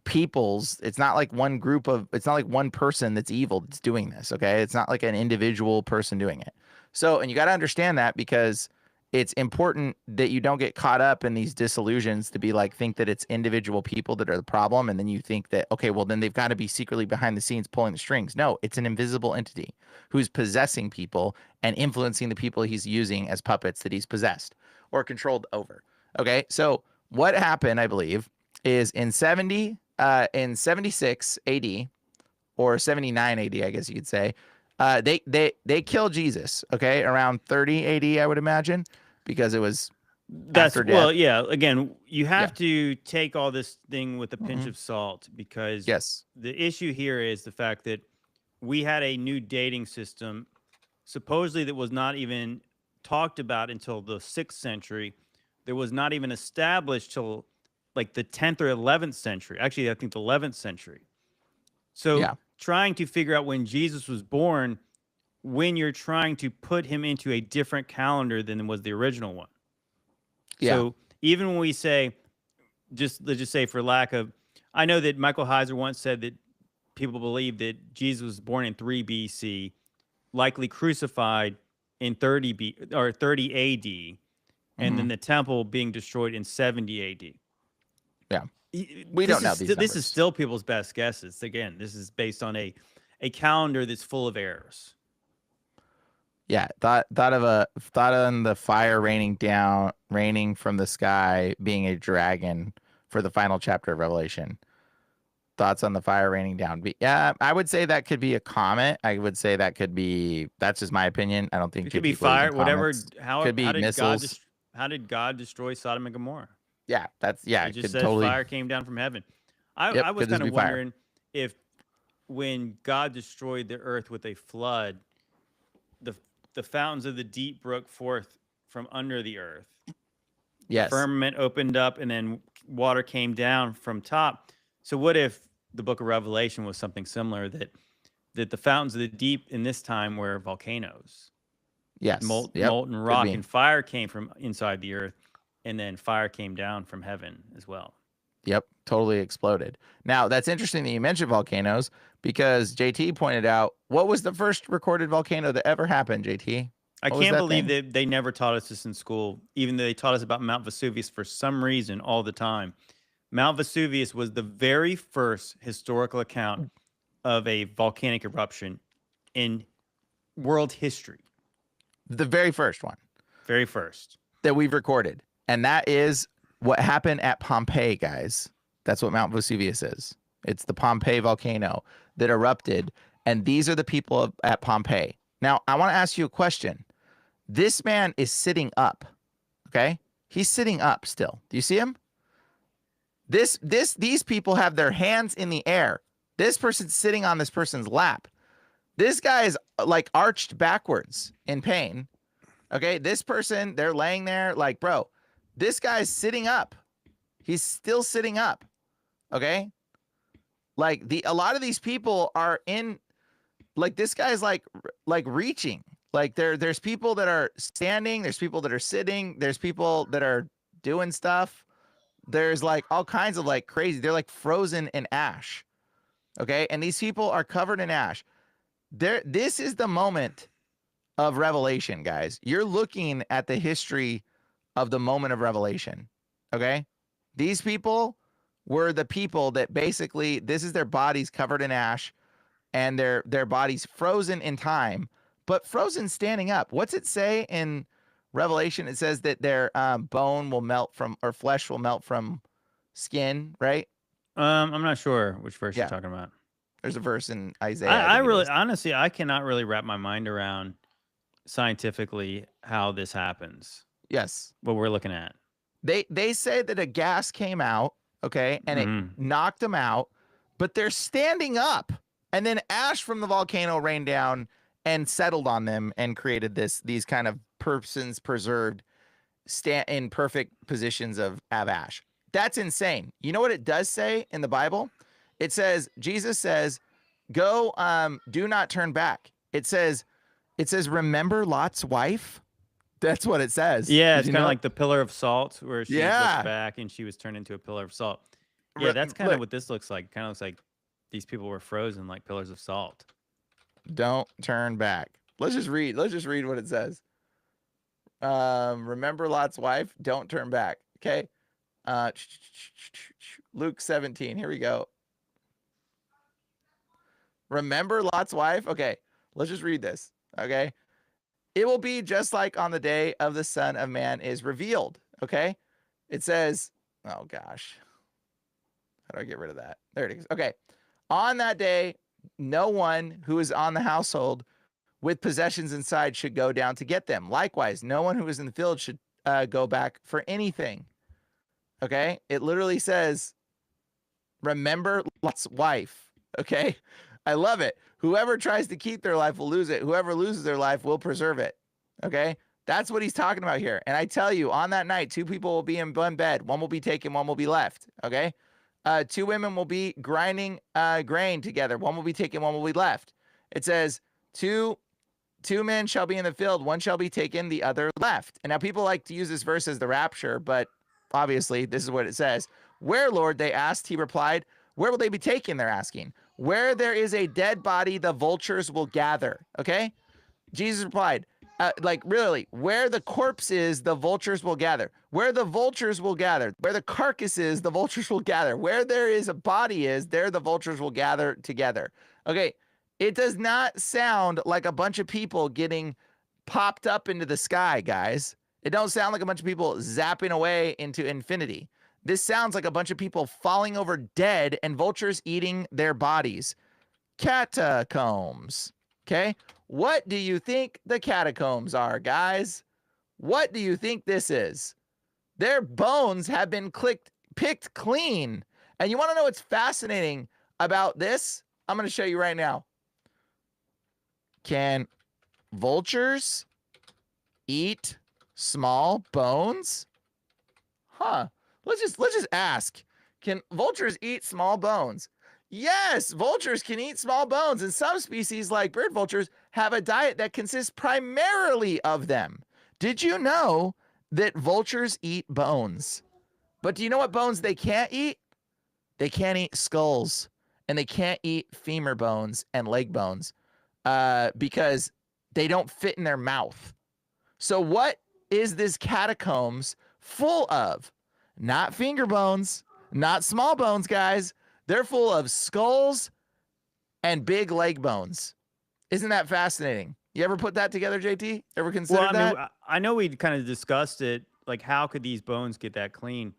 it's not like it's not like one person that's evil that's doing this. Okay, it's not like an individual person doing it. So, and you got to understand that, because it's important that you don't get caught up in these disillusions to be like, think that it's individual people that are the problem, and then you think that, okay, well, then they've got to be secretly behind the scenes pulling the strings. No, it's an invisible entity who's possessing people and influencing the people he's using as puppets that he's possessed or controlled over. Okay, so what happened, I believe, is in 76 AD or 79 AD, I guess you could say, they killed Jesus, okay, around 30 AD, I would imagine, because it was after death. Well, yeah. Again, you have Yeah. to take all this thing with a pinch Mhm. of salt, because Yes. the issue here is the fact that we had a new dating system, supposedly, that was not even talked about until the 6th century. There was not even established till like the 10th or 11th century. Actually, I think the 11th century. So Yeah. trying to figure out when Jesus was born, when you're trying to put him into a different calendar than was the original one. Yeah. So even when we say, let's just say, for lack of, I know that Michael Heiser once said that people believe that Jesus was born in 3 BC, likely crucified in 30 AD, and then Mhm. the temple being destroyed in 70 AD. Yeah. We don't know these This is numbers. still people's best guesses. Again, this is based on a calendar that's full of errors. Yeah, thought on the fire raining from the sky being a dragon for the final chapter of Revelation. Thoughts on the fire raining down? Yeah, I would say that could be a comet. I would say that's just my opinion. I don't think It could be JT believes in fire, whatever. comets. Could be missiles. How did God destroy Sodom and Gomorrah? Yeah, It it just could says totally. fire came down from heaven. Yep, I was could just kind be of fire. wondering if, when God destroyed the earth with a flood, the the fountains of the deep broke forth from under the earth. The Yes. firmament opened up, and then water came down from top. So what if the book of Revelation was something similar, that the fountains of the deep in this time were volcanoes, Yes. Yep. molten Could rock, be. and fire came from inside the earth, and then fire came down from heaven as well. Yep, totally exploded. Now, that's interesting that you mentioned volcanoes, because JT pointed out, what was the first recorded volcano that ever happened, JT? I What was can't that believe thing? that they never taught us this in school, even though they taught us about Mount Vesuvius for some reason all the time. Mount Vesuvius was the very first historical account of a volcanic eruption in world history. The very first one Very first. that we've recorded. And that is what happened at Pompeii, guys. That's what Mount Vesuvius is. It's the Pompeii volcano that erupted. And these are the people at Pompeii. Now, I want to ask you a question. This man is sitting up. Okay? He's sitting up still. Do you see him? These people have their hands in the air. This person's sitting on this person's lap. This guy is like arched backwards in pain. Okay? This person, they're laying there like, bro, this guy's sitting up. He's still sitting up. Okay? Like a lot of these people are in, like, this guy's like reaching. Like there's people that are standing, there's people that are sitting, there's people that are doing stuff. There's like all kinds of like crazy. They're like frozen in ash. Okay? And these people are covered in ash. This is the moment of revelation, guys. You're looking at the history of the moment of revelation. Okay? These people were the people that basically, this is their bodies covered in ash and their bodies frozen in time, but frozen standing up. What's it say in Revelation? It says that their bone will melt from, or flesh will melt from skin, right? I'm not sure which verse you're Yeah, talking about. there's a verse in Isaiah, I I think it really, is. honestly, I cannot really wrap my mind around scientifically how this happens. Yes. What we're looking at. They say that a gas came out, okay, and it Hmm. knocked them out, but they're standing up, and then ash from the volcano rained down and settled on them and created these kind of persons preserved stand in perfect positions of ash. That's insane. You know what it does say in the Bible? It says Jesus says, "Go, do not turn back." It says, "Remember Lot's wife." That's what it says. Yeah, Did it's you kind of know? like the pillar of salt, where she looked Yeah. back and she was turned into a pillar of salt. Yeah, that's kind of Look, what this looks like. Kind of looks like these people were frozen like pillars of salt. don't turn back. Let's just read. Let's just read what it says. Remember Lot's wife. Don't turn back. Okay. Uh, Luke 17. Here we go. Remember Lot's wife. Okay. Let's just read this. Okay. It will be just like on the day of the Son of Man is revealed. Okay. It says, oh gosh, how do I get rid of that? There it is. Okay. On that day, no one who is on the household with possessions inside should go down to get them. Likewise, no one who is in the field should go back for anything. Okay. It literally says, remember Lot's wife. Okay. I love it. Whoever tries to keep their life will lose it. Whoever loses their life will preserve it. Okay. That's what he's talking about here. And I tell you, on that night, two people will be in one bed. One will be taken, one will be left. Okay. Two women will be grinding grain together. One will be taken, one will be left. It says, two men shall be in the field, one shall be taken, the other left. And now people like to use this verse as the rapture, but obviously this is what it says. Where, Lord, they asked, he replied, where will they be taken? They're asking. Where there is a dead body, the vultures will gather. Okay. Jesus replied, like, really, where the corpse is, the vultures will gather. Where the vultures will gather. Where the carcass is, the vultures will gather. Where there is a body is, there the vultures will gather together. Okay. It does not sound like a bunch of people getting popped up into the sky, guys. It don't sound like a bunch of people zapping away into infinity. This sounds like a bunch of people falling over dead and vultures eating their bodies. Catacombs. Okay. What do you think the catacombs are, guys? What do you think this is? Their bones have been picked clean. And you want to know what's fascinating about this? I'm going to show you right now. Can vultures eat small bones? Huh. Let's just ask. Can vultures eat small bones? Yes, vultures can eat small bones, and some species, like bird vultures, have a diet that consists primarily of them. Did you know that vultures eat bones? But do you know what bones they can't eat? They can't eat skulls, and they can't eat femur bones and leg bones because they don't fit in their mouth. So what is this catacombs full of? Not finger bones, not small bones, guys. They're full of skulls and big leg bones. Isn't that fascinating? You ever put that together, JT? Ever Well, considered I mean, that? I know we kind of discussed it. Like, how could these bones get that clean?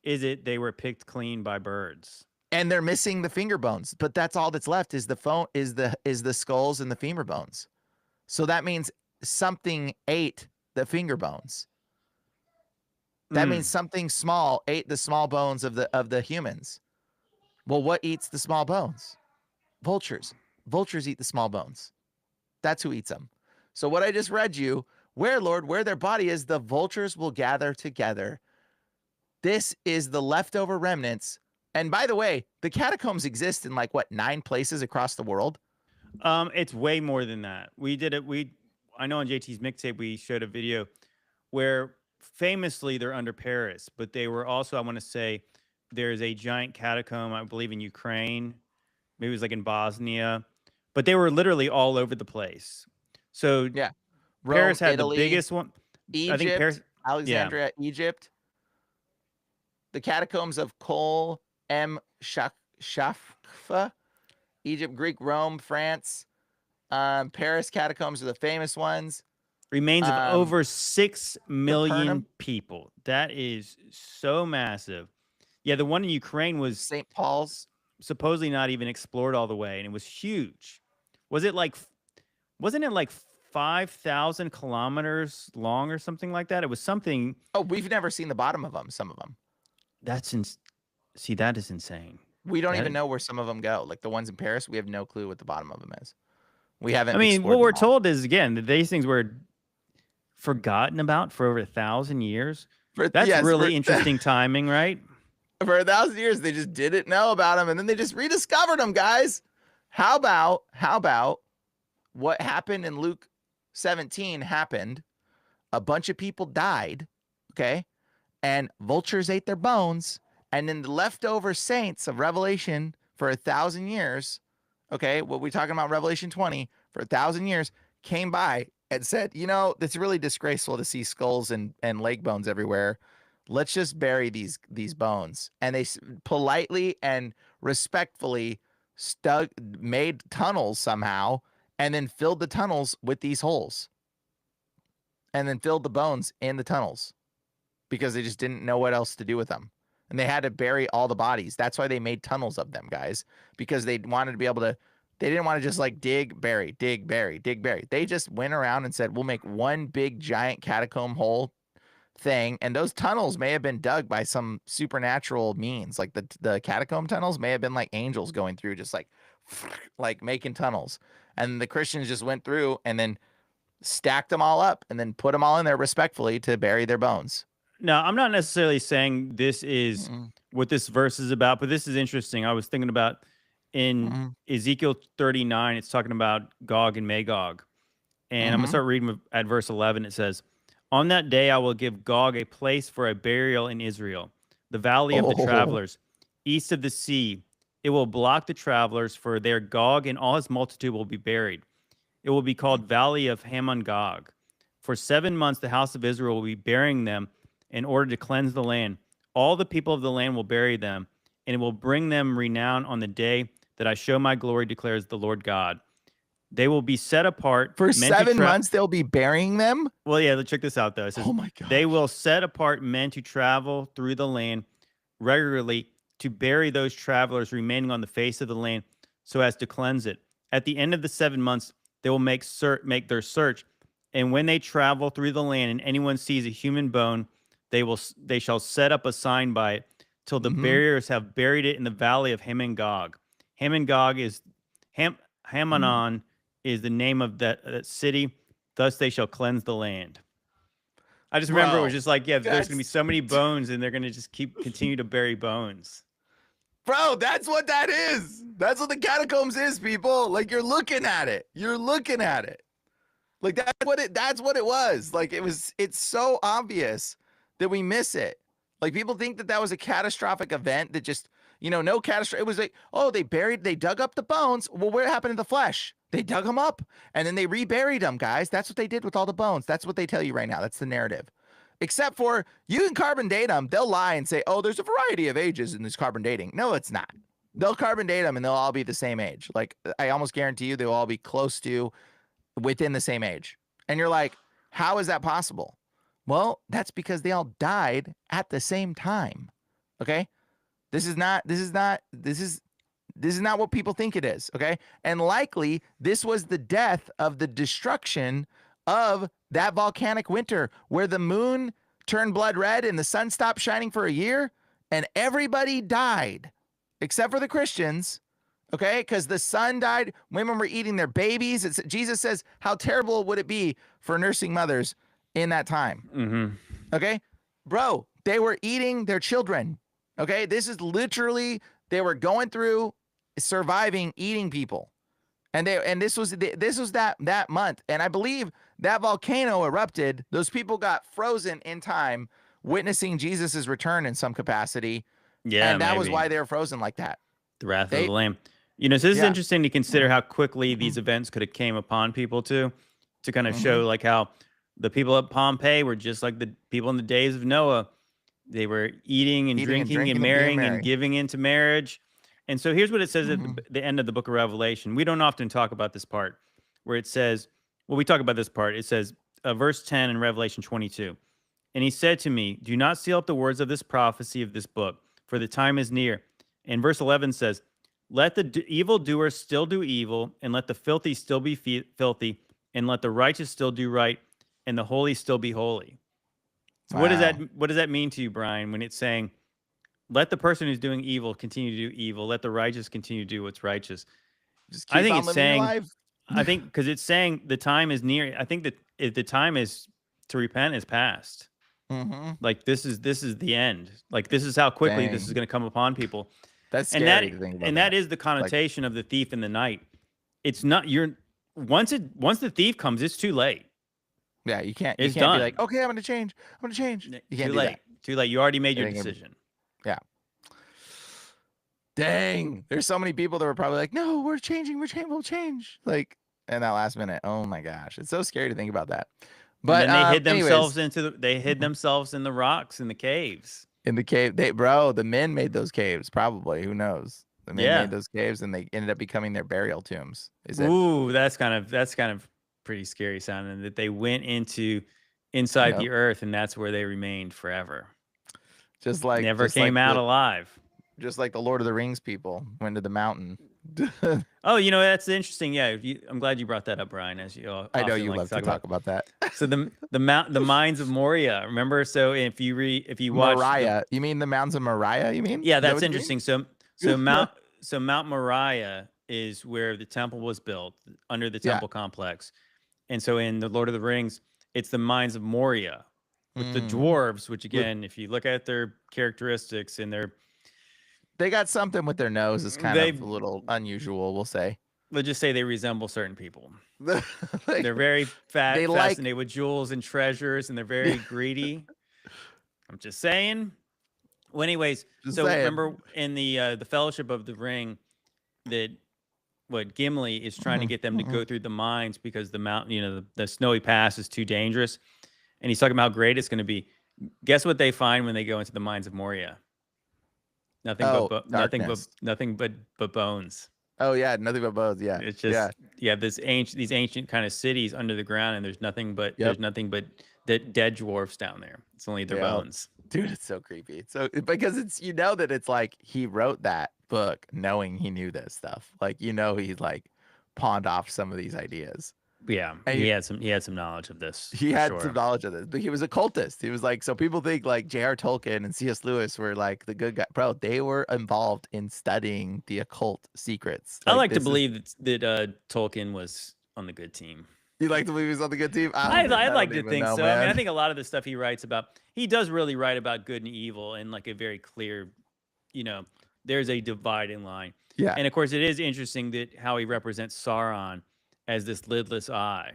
Is it they were picked clean by birds? And they're missing the finger bones, but that's all that's left is the skulls and the femur bones. So that means something ate the finger bones. That means Mm. something small ate the small bones of the humans. Well, what eats the small bones? Vultures. Vultures eat the small bones. That's who eats them. So what I just read you, where, Lord, where their body is, the vultures will gather together. This is the leftover remnants. And by the way, the catacombs exist in like what, 9 places across the world? It's way more than that. We did it. I know on JT's mixtape we showed a video where famously they're under Paris, but they were also, I want to say, there's a giant catacomb, I believe, in Ukraine. Maybe it was like in Bosnia, but they were literally all over the place. So Yeah. Rome, Paris had the Italy, biggest one. I think Paris. Egypt, Yeah. Alexandria, Egypt, the catacombs of Kol M Shaffa, Egypt, Greek, Rome, France. Paris catacombs are the famous ones. Remains of over 6 million Capernaum. people. That is so massive. Yeah, the one in Ukraine was St. Paul's. supposedly not even explored all the way, and it was huge. Was it like wasn't it like 5,000 kilometers long or something like that? It was something Oh, we've never seen the bottom of them. Some of them. that's see, that is insane. We don't That even know where some of them go. Like the ones in Paris, we have no clue what the bottom of them is. We haven't I mean, what explored them we're all. told is again that these things were forgotten about for over 1,000 years. For, That's yes, really interesting timing, right? for 1,000 years, they just didn't know about them, and then they just rediscovered them, guys. How about what happened in Luke 17 happened? A bunch of people died, okay, and vultures ate their bones, and then the leftover saints of Revelation for 1,000 years, okay, what we talking about Revelation 20 for 1,000 years, came by and said, it's really disgraceful to see skulls and leg bones everywhere. Let's just bury these bones. And they politely and respectfully made tunnels somehow, and then filled the tunnels with these holes, and then filled the bones in the tunnels because they just didn't know what else to do with them. And they had to bury all the bodies. That's why they made tunnels of them, guys, because they wanted to be able to, they didn't want to just like dig, bury, dig, bury, dig, bury. They just went around and said, we'll make one big giant catacomb hole thing. And those tunnels may have been dug by some supernatural means. Like the catacomb tunnels may have been like angels going through, just like making tunnels. And the Christians just went through and then stacked them all up and then put them all in there respectfully to bury their bones. Now, I'm not necessarily saying this is Mm-mm, what this verse is about, but this is interesting. I was thinking about in mm-mm, Ezekiel 39, it's talking about Gog and Magog. And I'm going to mm-hmm. start reading at verse 11. It says, "On that day I will give Gog a place for a burial in Israel, the valley of the Oh, travelers, east of the sea. It will block the travelers, for there Gog and all his multitude will be buried. It will be called Valley of Hamon Gog. For 7 months the house of Israel will be burying them in order to cleanse the land. All the people of the land will bury them, and it will bring them renown on the day that I show my glory, declares the Lord God. They will be set apart, for men to 7 months they'll be burying them. well, yeah, let's check this out though. It says Oh my they gosh. will set apart men to travel through the land regularly to bury those travelers remaining on the face of the land so as to cleanse it. At the end of the 7 months, they will make their search, and when they travel through the land and anyone sees a human bone, they shall set up a sign by it till the Mm-hmm. buriers have buried it in the valley of Hamon-Gog. Hamon-Gog is Hamanon is the name of that city. Thus they shall cleanse the land. I just remember it was Bro, just like, yeah, there's gonna be that's so many bones, and they're gonna just continue to bury bones. bro, that's what that is. That's what the catacombs is, people. Like you're looking at it. You're looking at it. Like that's what it was. Like it's so obvious that we miss it. Like people think that was a catastrophic event that just, no catastrophe. It was like, oh, they dug up the bones. Well, what happened to the flesh? They dug them up and then they reburied them, guys. That's what they did with all the bones. That's what they tell you right now. That's the narrative. Except for you can carbon date them. They'll lie and say, oh, there's a variety of ages in this carbon dating. No, it's not. They'll carbon date them and they'll all be the same age. Like I almost guarantee you they'll all be close to within the same age. And you're like, how is that possible? Well, that's because they all died at the same time. Okay? This is not what people think it is, okay? And likely this was the death of the destruction of that volcanic winter where the moon turned blood red and the sun stopped shining for a year and everybody died except for the Christians. Okay, because the son died, women were eating their babies. Jesus says, how terrible would it be for nursing mothers in that time? Mm-hmm. Okay, bro, they were eating their children. Okay, this is literally, they were going through surviving eating people. And this was that month. And I believe that volcano erupted. Those people got frozen in time, witnessing Jesus's return in some capacity. Yeah, And that was maybe why they were frozen like that. the wrath of They, the Lamb. So this is yeah. interesting to consider how quickly Mm-hmm. these events could have came upon people too, to kind of Mm-hmm. show like how the people at Pompeii were just like the people in the days of Noah. They were eating and Eating and drinking and drinking and being marrying and merry. giving into marriage. And so here's what it says at Mm-hmm. the end of the book of Revelation. We don't often talk about this part where it says, well, we talk about this part. It says, verse 10 in Revelation 22. And he said to me, do not seal up the words of this prophecy of this book, for the time is near. And verse 11 says, let the evildoer still do evil, and let the filthy still be filthy, and let the righteous still do right, and the holy still be holy. So Wow. what does that mean to you, Brian, when it's saying, let the person who's doing evil continue to do evil, let the righteous continue to do what's righteous? Just I keep think on it's living your saying, life. I think because it's saying the time is near. I think that if the time is to repent is past. Mm-hmm. Like this is the end. Like this is how quickly this is Dang. going to come upon people. That's And scary to think about that that. is the Like, connotation of the thief in the night. It's not once the thief comes, it's too late. yeah, you It's can't be like, done. okay, I'm gonna change. I'm gonna change. You Too can't do that. late. Too late. You already made It your ain't gonna be, decision. yeah. Dang. There's so many people that were probably like, no, we'll change. Like in that last minute. Oh my gosh. It's so scary to think about that. And But then they hid anyways, themselves they hid themselves in the rocks in the caves. in the cave, the men made those caves, probably. Who knows? The men Yeah. made those caves and they ended up becoming their burial tombs. Is it? Ooh, that's kind of pretty scary sounding that they went inside Yep. the earth and that's where they remained forever. Never Just like came out alive. the Lord of the Rings people went to the mountain. Oh, that's interesting. Yeah, I'm glad you brought that up, Brian. As you I know often you like to love to talk about. talk about that. So the mines of Moria. Remember? So if you watch Moriah. You mean the mountains of Moriah, you mean? yeah, Is that that's what you mean? interesting. So Mount Moriah is where the temple was built under the Yeah. temple complex, and so in the Lord of the Rings, it's the mines of Moria with the Mm. dwarves. Which With again, if you look at their characteristics and they got something with their nose is kind of they a little unusual, we'll say. let's just say they resemble certain people. Like, They're very they like fascinated with jewels and treasures, and they're very greedy. I'm just saying. Well, anyways, just so saying. remember in the Fellowship of the Ring that what Gimli is trying to Mhm, get them to go mhm. through the mines because the mountain, the snowy pass is too dangerous, and he's talking about how great it's going to be. Guess what they find when they go into the mines of Moria? Nothing but Oh, darkness. but bones. Oh yeah, nothing but bones. Yeah. It's Yeah. just these ancient kind of cities under the ground, and Yep. there's nothing but dead dwarfs down there. It's only their Yeah. bones. Dude, it's so creepy. So because it's that it's like he wrote that book knowing he knew this stuff. Like he like pawned off some of these ideas. Yeah, And he had some knowledge of this he for had some sure. knowledge of this, but he was a cultist. He was like, so people think like J.R. Tolkien and C.S. Lewis were like the good guy. Bro, they were involved in studying the occult secrets. I Like like to this is believe that Tolkien was on the good team. you like to believe he's on the good team? I'd I like don't to even think know, so. I mean, I man. think a lot of the stuff he writes about, he does really write about good and evil in like a very clear, you know, there's a dividing line. Yeah. And of course, it is interesting that how he represents Sauron as this lidless eye.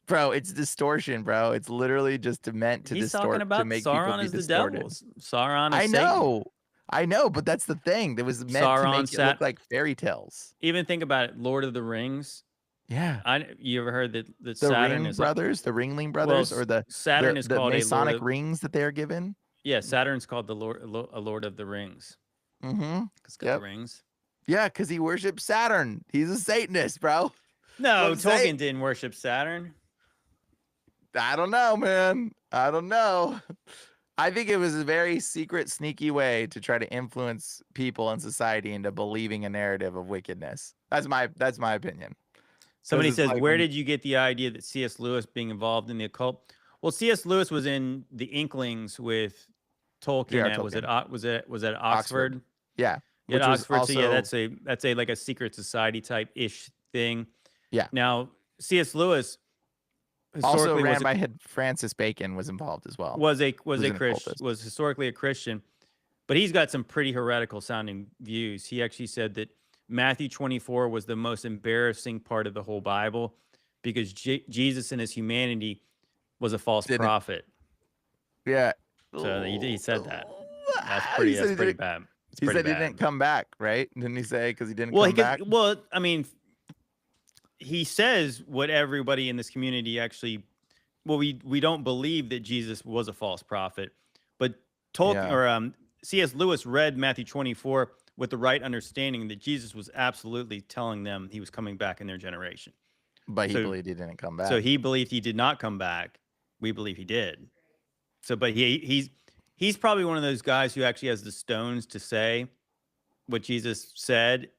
Bro, it's distortion, bro. It's literally just meant to He's talking distort to about make people Sauron be as the distorted. devil. Sauron is I Satan. know. I know, but that's the thing. That was meant to Sauron make it look sat. like fairy tales. Even think about it. Lord of the Rings. Yeah. You ever heard that The Saturn Ring is brothers, the Ringling well, brothers, or Saturn is the called a Lord Masonic of rings that they're given. yeah. Saturn's called the Lord of the Rings. Mm-hmm. It's got the Yep. rings. Yeah, because he worships Saturn. He's a Satanist, bro. No, I'm saying. Tolkien didn't worship Saturn. I don't know, man. I don't know. I think it was a very secret, sneaky way to try to influence people in society into believing a narrative of wickedness. That's my opinion. Because Somebody it's says, like where when did you get the idea that C.S. Lewis being involved in the occult? Well, C.S. Lewis was in the Inklings with Tolkien J.R. at Tolkien, was at Oxford, Oxford? yeah, Yeah, at which was Oxford. So yeah, also that's a like a secret society type ish thing. yeah, Now, C.S. Lewis also historically ran by Francis Bacon was involved as well. was Who's a an Christian occultist. was historically a Christian, but he's got some pretty heretical sounding views. He actually said that Matthew 24 was the most embarrassing part of the whole Bible because Jesus in his humanity was a false Didn't prophet. yeah. So he said that. He said That's he pretty didn't. bad. It's He pretty said he bad. didn't come back, right? Didn't he say because he didn't come back? Well, I mean, he says what everybody in this community actually we don't believe that Jesus was a false prophet, but Tolkien Yeah, or C.S. Lewis read Matthew 24 with the right understanding that Jesus was absolutely telling them he was coming back in their generation. but he So believed he didn't come so back. he believed he did not come back. We believe he did. So but he's probably one of those guys who actually has the stones to say what Jesus said,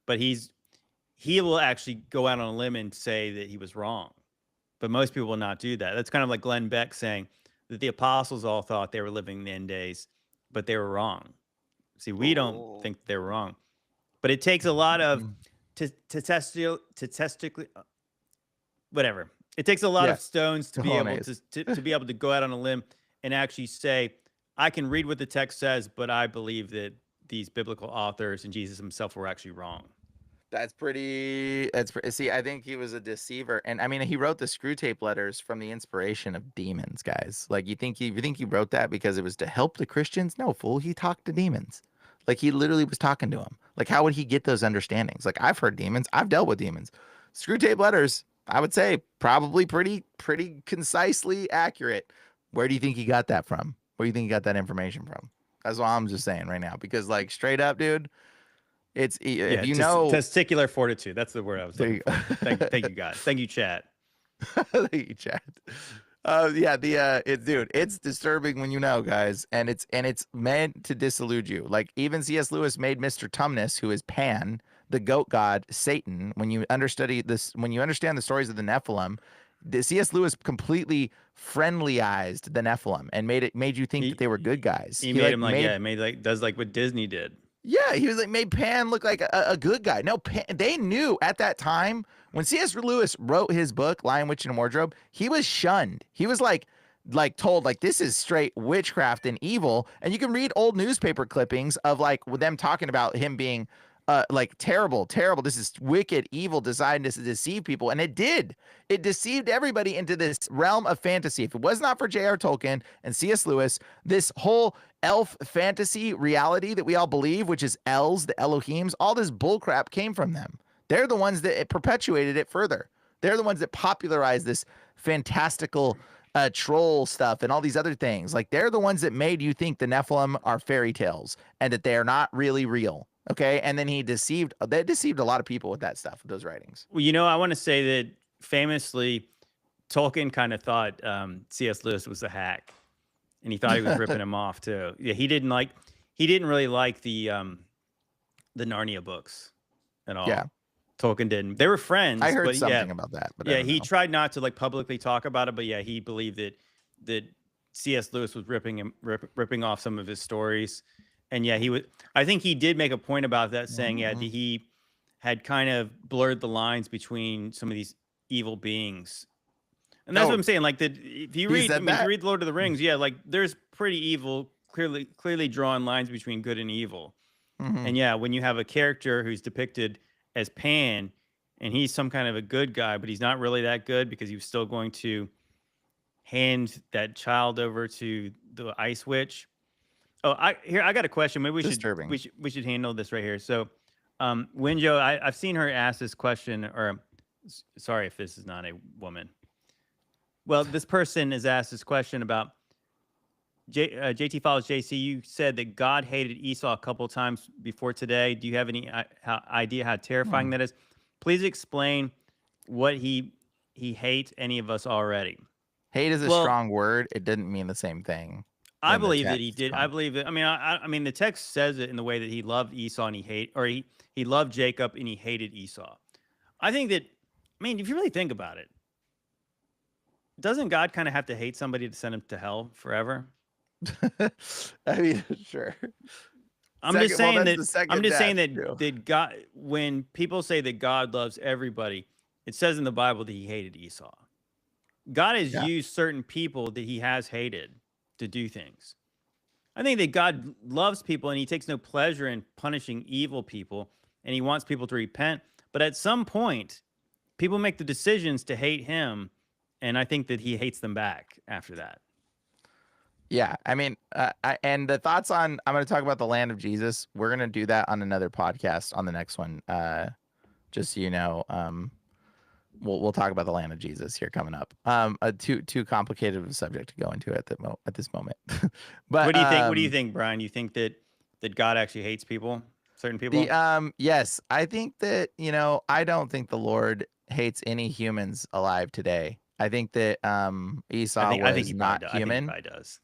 but he will actually go out on a limb and say that he was wrong. But most people will not do that. That's kind of like Glenn Beck saying that the apostles all thought they were living in the end days, but they were wrong. See, we don't Oh. think they were wrong, but it takes a lot of to whatever. It takes a lot Yeah. of stones to be able Cojones. to be able to go out on a limb and actually say, I can read what the text says, but I believe that these biblical authors and Jesus himself were actually wrong. See, I think he was a deceiver. And I mean, he wrote the screw tape letters from the inspiration of demons, guys. Like you think he wrote that because it was to help the Christians? No, fool. He talked to demons. Like he literally was talking to them. Like how would he get those understandings? Like I've heard demons. I've dealt with demons. Screw tape letters, I would say probably pretty concisely accurate. Where do you think he got that from? Where do you think he got that information from? That's what I'm just saying right now. Because like straight up, dude, if Yeah, you know, testicular fortitude. That's the word I was there looking you for. Thank you, guys. Thank you, chat. thank you, chat. Yeah, dude, it's disturbing when you know, guys, and it's meant to disillude you. Like even C.S. Lewis made Mr. Tumnus, who is Pan, the goat god, Satan. When you when you understand the stories of the Nephilim, the C.S. Lewis completely friendlyized the Nephilim and made you think that they were good guys. He He made like him like, made yeah, made like does like what Disney did. Yeah, he was like made Pan look like a good guy. No, Pan, they knew at that time when C.S. Lewis wrote his book Lion, Witch, and Wardrobe, he was shunned. He was like told like this is straight witchcraft and evil. And you can read old newspaper clippings of like with them talking about him being like terrible. This is wicked, evil, designed to deceive people, and it did. It deceived everybody into this realm of fantasy. If it was not for J.R. Tolkien and C.S. Lewis, this whole elf fantasy reality that we all believe, which is Els, the Elohims, all this bullcrap came from them. They're the ones that perpetuated it further. They're the ones that popularized this fantastical troll stuff and all these other things. Like they're the ones that made you think the Nephilim are fairy tales and that they are not really real. Okay, and then they deceived a lot of people with that stuff, with those writings. Well, I want to say that famously, Tolkien kind of thought C.S. Lewis was a hack, and he thought he was ripping him off too. Yeah, he didn't really like the Narnia books at all. Yeah, Tolkien didn't. They were friends. I heard but something yeah, about that, but yeah, I don't he know. tried not to like publicly talk about it, but yeah, he believed that C.S. Lewis was ripping off some of his stories, and yeah, he was. I think he did make a point about that, saying that he had kind of blurred the lines between some of these evil beings. And that's what I'm saying. Like that, if you read, if you read Lord of the Rings, yeah, like there's pretty evil, clearly drawn lines between good and evil. And yeah, when you have a character who's depicted as Pan, and he's some kind of a good guy, but he's not really that good because he was still going to hand that child over to the Ice Witch. Oh, I got a question. Maybe we should handle this right here. So, Winjo, I've seen her ask this question, or sorry if this is not a woman. Well, this person has asked this question about JT follows JC. You said that God hated Esau a couple of times before today. Do you have any idea how terrifying that is? Please explain what he hates any of us already. Hate is a strong word. It didn't mean the same thing. I believe that he did. I believe that. I mean, the text says it in the way that he loved Esau and he loved Jacob and he hated Esau. I think that. I mean, if you really think about it, doesn't God kind of have to hate somebody to send him to hell forever? I mean, sure. I'm just saying that God, when people say that God loves everybody, it says in the Bible that he hated Esau. God has used certain people that he has hated to do things. I think that God loves people and he takes no pleasure in punishing evil people and he wants people to repent. But at some point, people make the decisions to hate him. And I think that he hates them back after that. Yeah, I mean, and the thoughts on, I'm going to talk about the land of Jesus. We're going to do that on another podcast on the next one. Just so you know, we'll talk about the land of Jesus here coming up. Too complicated of a subject to go into at this moment. But what do you think? What do you think, Brian? You think that God actually hates people, certain people? Yes, I think that I don't think the Lord hates any humans alive today. I think that Esau was not human. I think he does.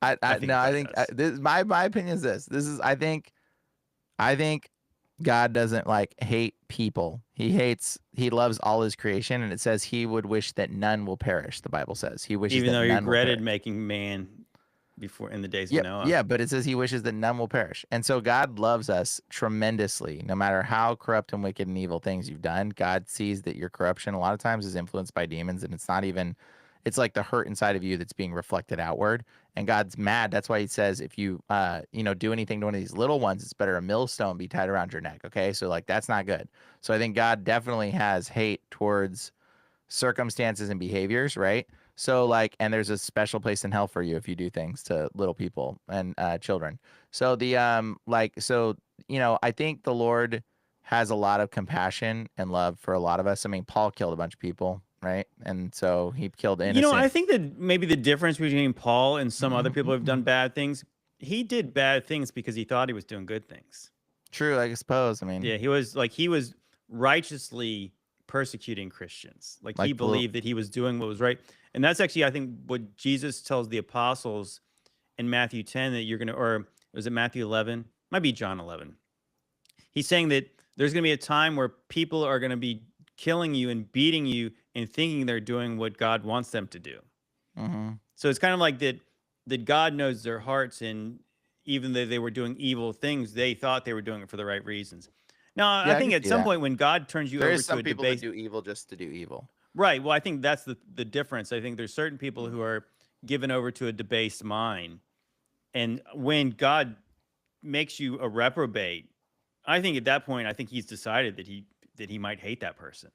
I no, think I God think does. this, my opinion is this. This is, I think God doesn't like hate people. He loves all his creation, and it says he would wish that none will perish. The Bible says he wishes Even that though he none will regretted perish. making man before in the days of Yep, Noah. yeah, but it says he wishes that none will perish. And so God loves us tremendously. No matter how corrupt and wicked and evil things you've done, God sees that your corruption a lot of times is influenced by demons, and it's not even, it's like the hurt inside of you that's being reflected outward. And God's mad. That's why he says if you do anything to one of these little ones, it's better a millstone be tied around your neck. Okay? So like that's not good. So I think God definitely has hate towards circumstances and behaviors, right? So like, and there's a special place in hell for you if you do things to little people and children. So I think the Lord has a lot of compassion and love for a lot of us. I mean, Paul killed a bunch of people, right? And so he killed I innocent. think that maybe the difference between Paul and some other people who have done bad things, he did bad things because he thought he was doing good things. True, I suppose. I Yeah, mean, he was righteously persecuting Christians. Like he like the little, believed that he was doing what was right. And that's actually, I think, what Jesus tells the apostles in Matthew 10 that you're going to, or was it Matthew 11? Might be John 11. He's saying that there's going to be a time where people are going to be killing you and beating you and thinking they're doing what God wants them to do. mhm. So it's kind of like that God knows their hearts, and even though they were doing evil things, they thought they were doing it for the right reasons. Now, I Yeah, I think can at see some that. point when God turns you There over is to some a people that debate, do evil just to do evil. right? Well, I think that's the difference. I think there's certain people who are given over to a debased mind, and when God makes you a reprobate, I think at that point, I think he's decided that he might hate that person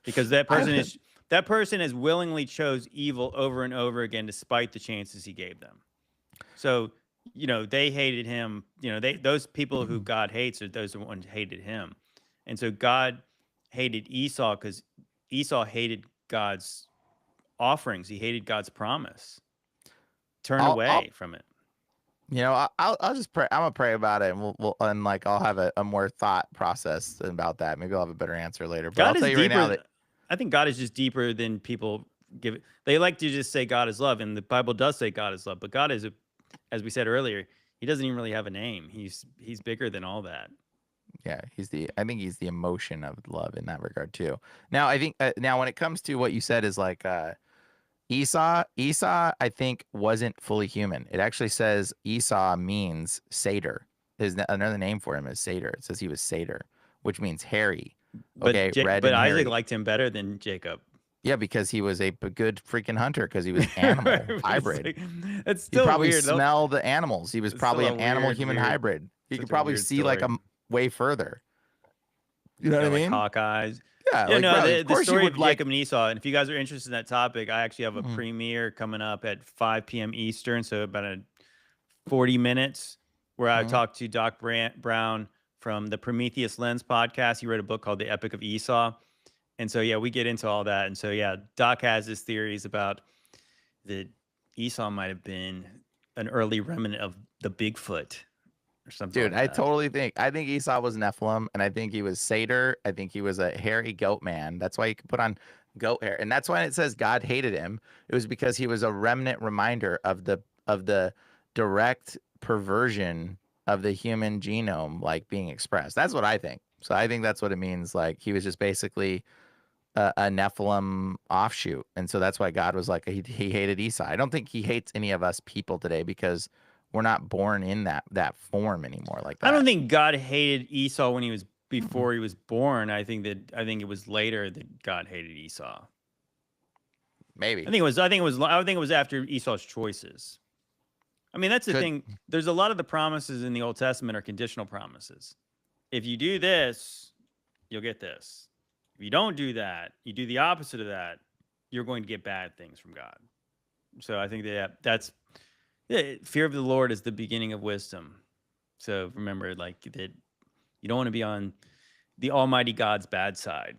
because I that person has willingly chose evil over and over again despite the chances he gave them. So, they hated him. Those people who God hates are those ones who hated him. And so God hated Esau because Esau hated God's offerings. He hated God's promise. Turned I'll away from it. I'll just pray. I'm gonna pray about it, and and like I'll have a more thought process about that. Maybe I'll have a better answer later. But I'll God tell is you right now deeper. that I think God is just deeper than people give it. They like to just say God is love, and the Bible does say God is love. But God is, as we said earlier, he doesn't even really have a name. He's bigger than all that. yeah, I think he's the emotion of love in that regard too. Now I think now when it comes to what you said is like Esau I think wasn't fully human. It actually says Esau means satyr. Another name for him is satyr. It says he was satyr, which means hairy. Okay, red But and Isaac hairy. liked him better than Jacob. Yeah, because he was a good freaking hunter because he was animal It's hybrid. like, it's He still probably weird. Nope. smell the animals. He was It's still probably a an animal weird, human weird, hybrid. He could such a probably weird see like story. way further. You know He's what I got like mean? hawk eyes. Yeah, Yeah, like no, bro, of the course you story would of like. Jacob and Esau. And if you guys are interested in that topic, I actually have a Mhm, premiere coming up at 5 p.m. Eastern, so about 40 minutes, where I mhm. talked to Doc Brown from the Prometheus Lens podcast. He wrote a book called The Epic of Esau. And so, yeah, we get into all that. And so, yeah, Doc has his theories about that Esau might have been an early remnant of the Bigfoot or something Dude, like that. I think Esau was Nephilim, and I think he was satyr. I think he was a hairy goat man. That's why you could put on goat hair, and that's why it says God hated him. It was because he was a remnant reminder of the direct perversion of the human genome, like being expressed. That's what I think. So I think that's what it means. Like he was just basically a Nephilim offshoot, and so that's why God was like he hated Esau. I don't think he hates any of us people today because we're not born in that form anymore like I don't that. think God hated Esau when he was Mm-mm. before he was born. I think it was later that God hated Esau. Maybe I think it was after Esau's choices. I mean, that's the could thing. There's a lot of the promises in the Old Testament are conditional promises. If you do this, you'll get this. If you don't do that, you do the opposite of that, you're going to get bad things from God. So I think that's fear of the Lord is the beginning of wisdom. So remember, like that, you don't want to be on the Almighty God's bad side.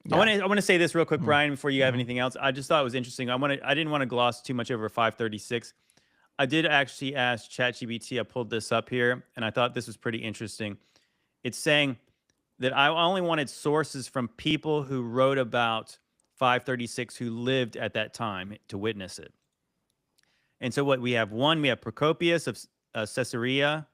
yeah. I want to say this real quick, Brian, before you have Mm-hmm. anything else. I just thought it was interesting. I didn't want to gloss too much over 536. I did actually ask ChatGPT. I pulled this up here, and I thought this was pretty interesting. It's saying that I only wanted sources from people who wrote about 536 who lived at that time to witness it. And so what we have Procopius of Caesarea,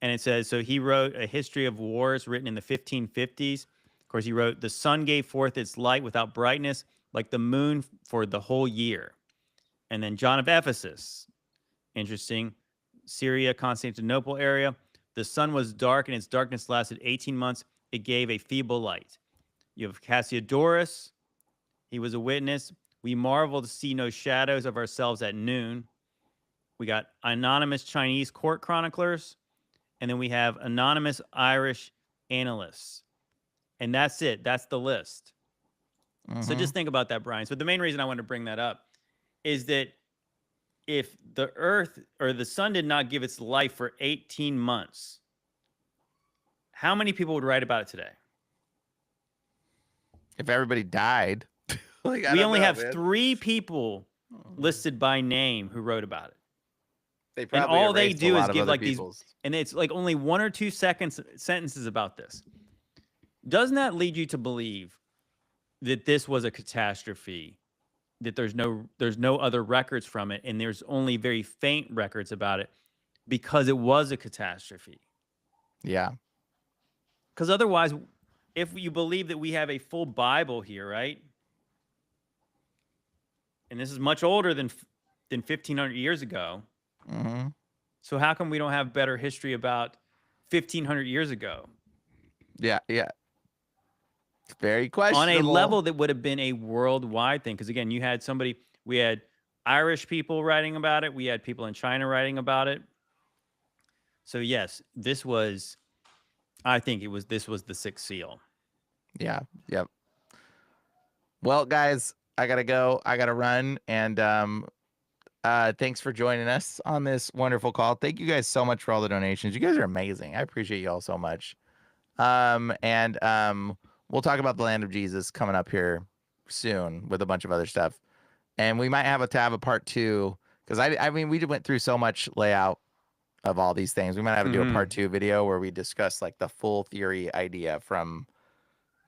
and it says, so he wrote a history of wars written in the 1550s. Of course, he wrote, the sun gave forth its light without brightness, like the moon for the whole year. And then John of Ephesus, interesting, Syria, Constantinople area. The sun was dark and its darkness lasted 18 months. It gave a feeble light. You have Cassiodorus. He was a witness. We marvel to see no shadows of ourselves at noon. We got anonymous Chinese court chroniclers. And then we have anonymous Irish annalists. And that's it. That's the list. So just think about that, Brian. So the main reason I want to bring that up is that if the earth or the sun did not give its life for 18 months, how many people would write about it today? If everybody died. We only have 3 people listed by name who wrote about it. They and all they do is give like people's. these, and it's like only 1 or 2 sentences about this. Doesn't that lead you to believe that this was a catastrophe, that there's no other records from it, and there's only very faint records about it because it was a catastrophe? Yeah. Because otherwise, if you believe that we have a full Bible here, right? And this is much older than 1,500 years ago. Mm-hmm. So how come we don't have better history about 1,500 years ago? Yeah, yeah. It's very questionable. On a level that would have been a worldwide thing. Because again, we had Irish people writing about it. We had people in China writing about it. So yes, this was the sixth seal. Yeah, yep. Well, guys, I gotta go. I gotta run. And thanks for joining us on this wonderful call. Thank you guys so much for all the donations. You guys are amazing. I appreciate you all so much. And we'll talk about the land of Jesus coming up here soon with a bunch of other stuff. And we might have a part 2, because I mean, we went through so much layout of all these things. We might have to do a part 2 video where we discuss like the full theory idea from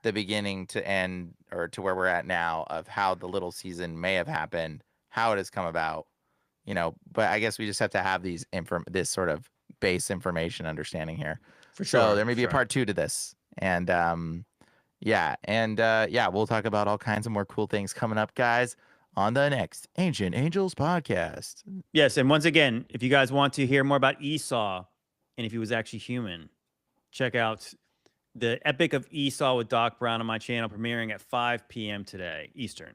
the beginning to end, or to where we're at now, of how the little season may have happened, how it has come about, but I guess we just have to have this sort of base information understanding here. For sure. So there may be a part 2 to this. And we'll talk about all kinds of more cool things coming up, guys, on the next Ancient Angels podcast. Yes, and once again, if you guys want to hear more about Esau and if he was actually human, check out the Epic of Esau with Doc Brown on my channel, premiering at 5 p.m. today, Eastern.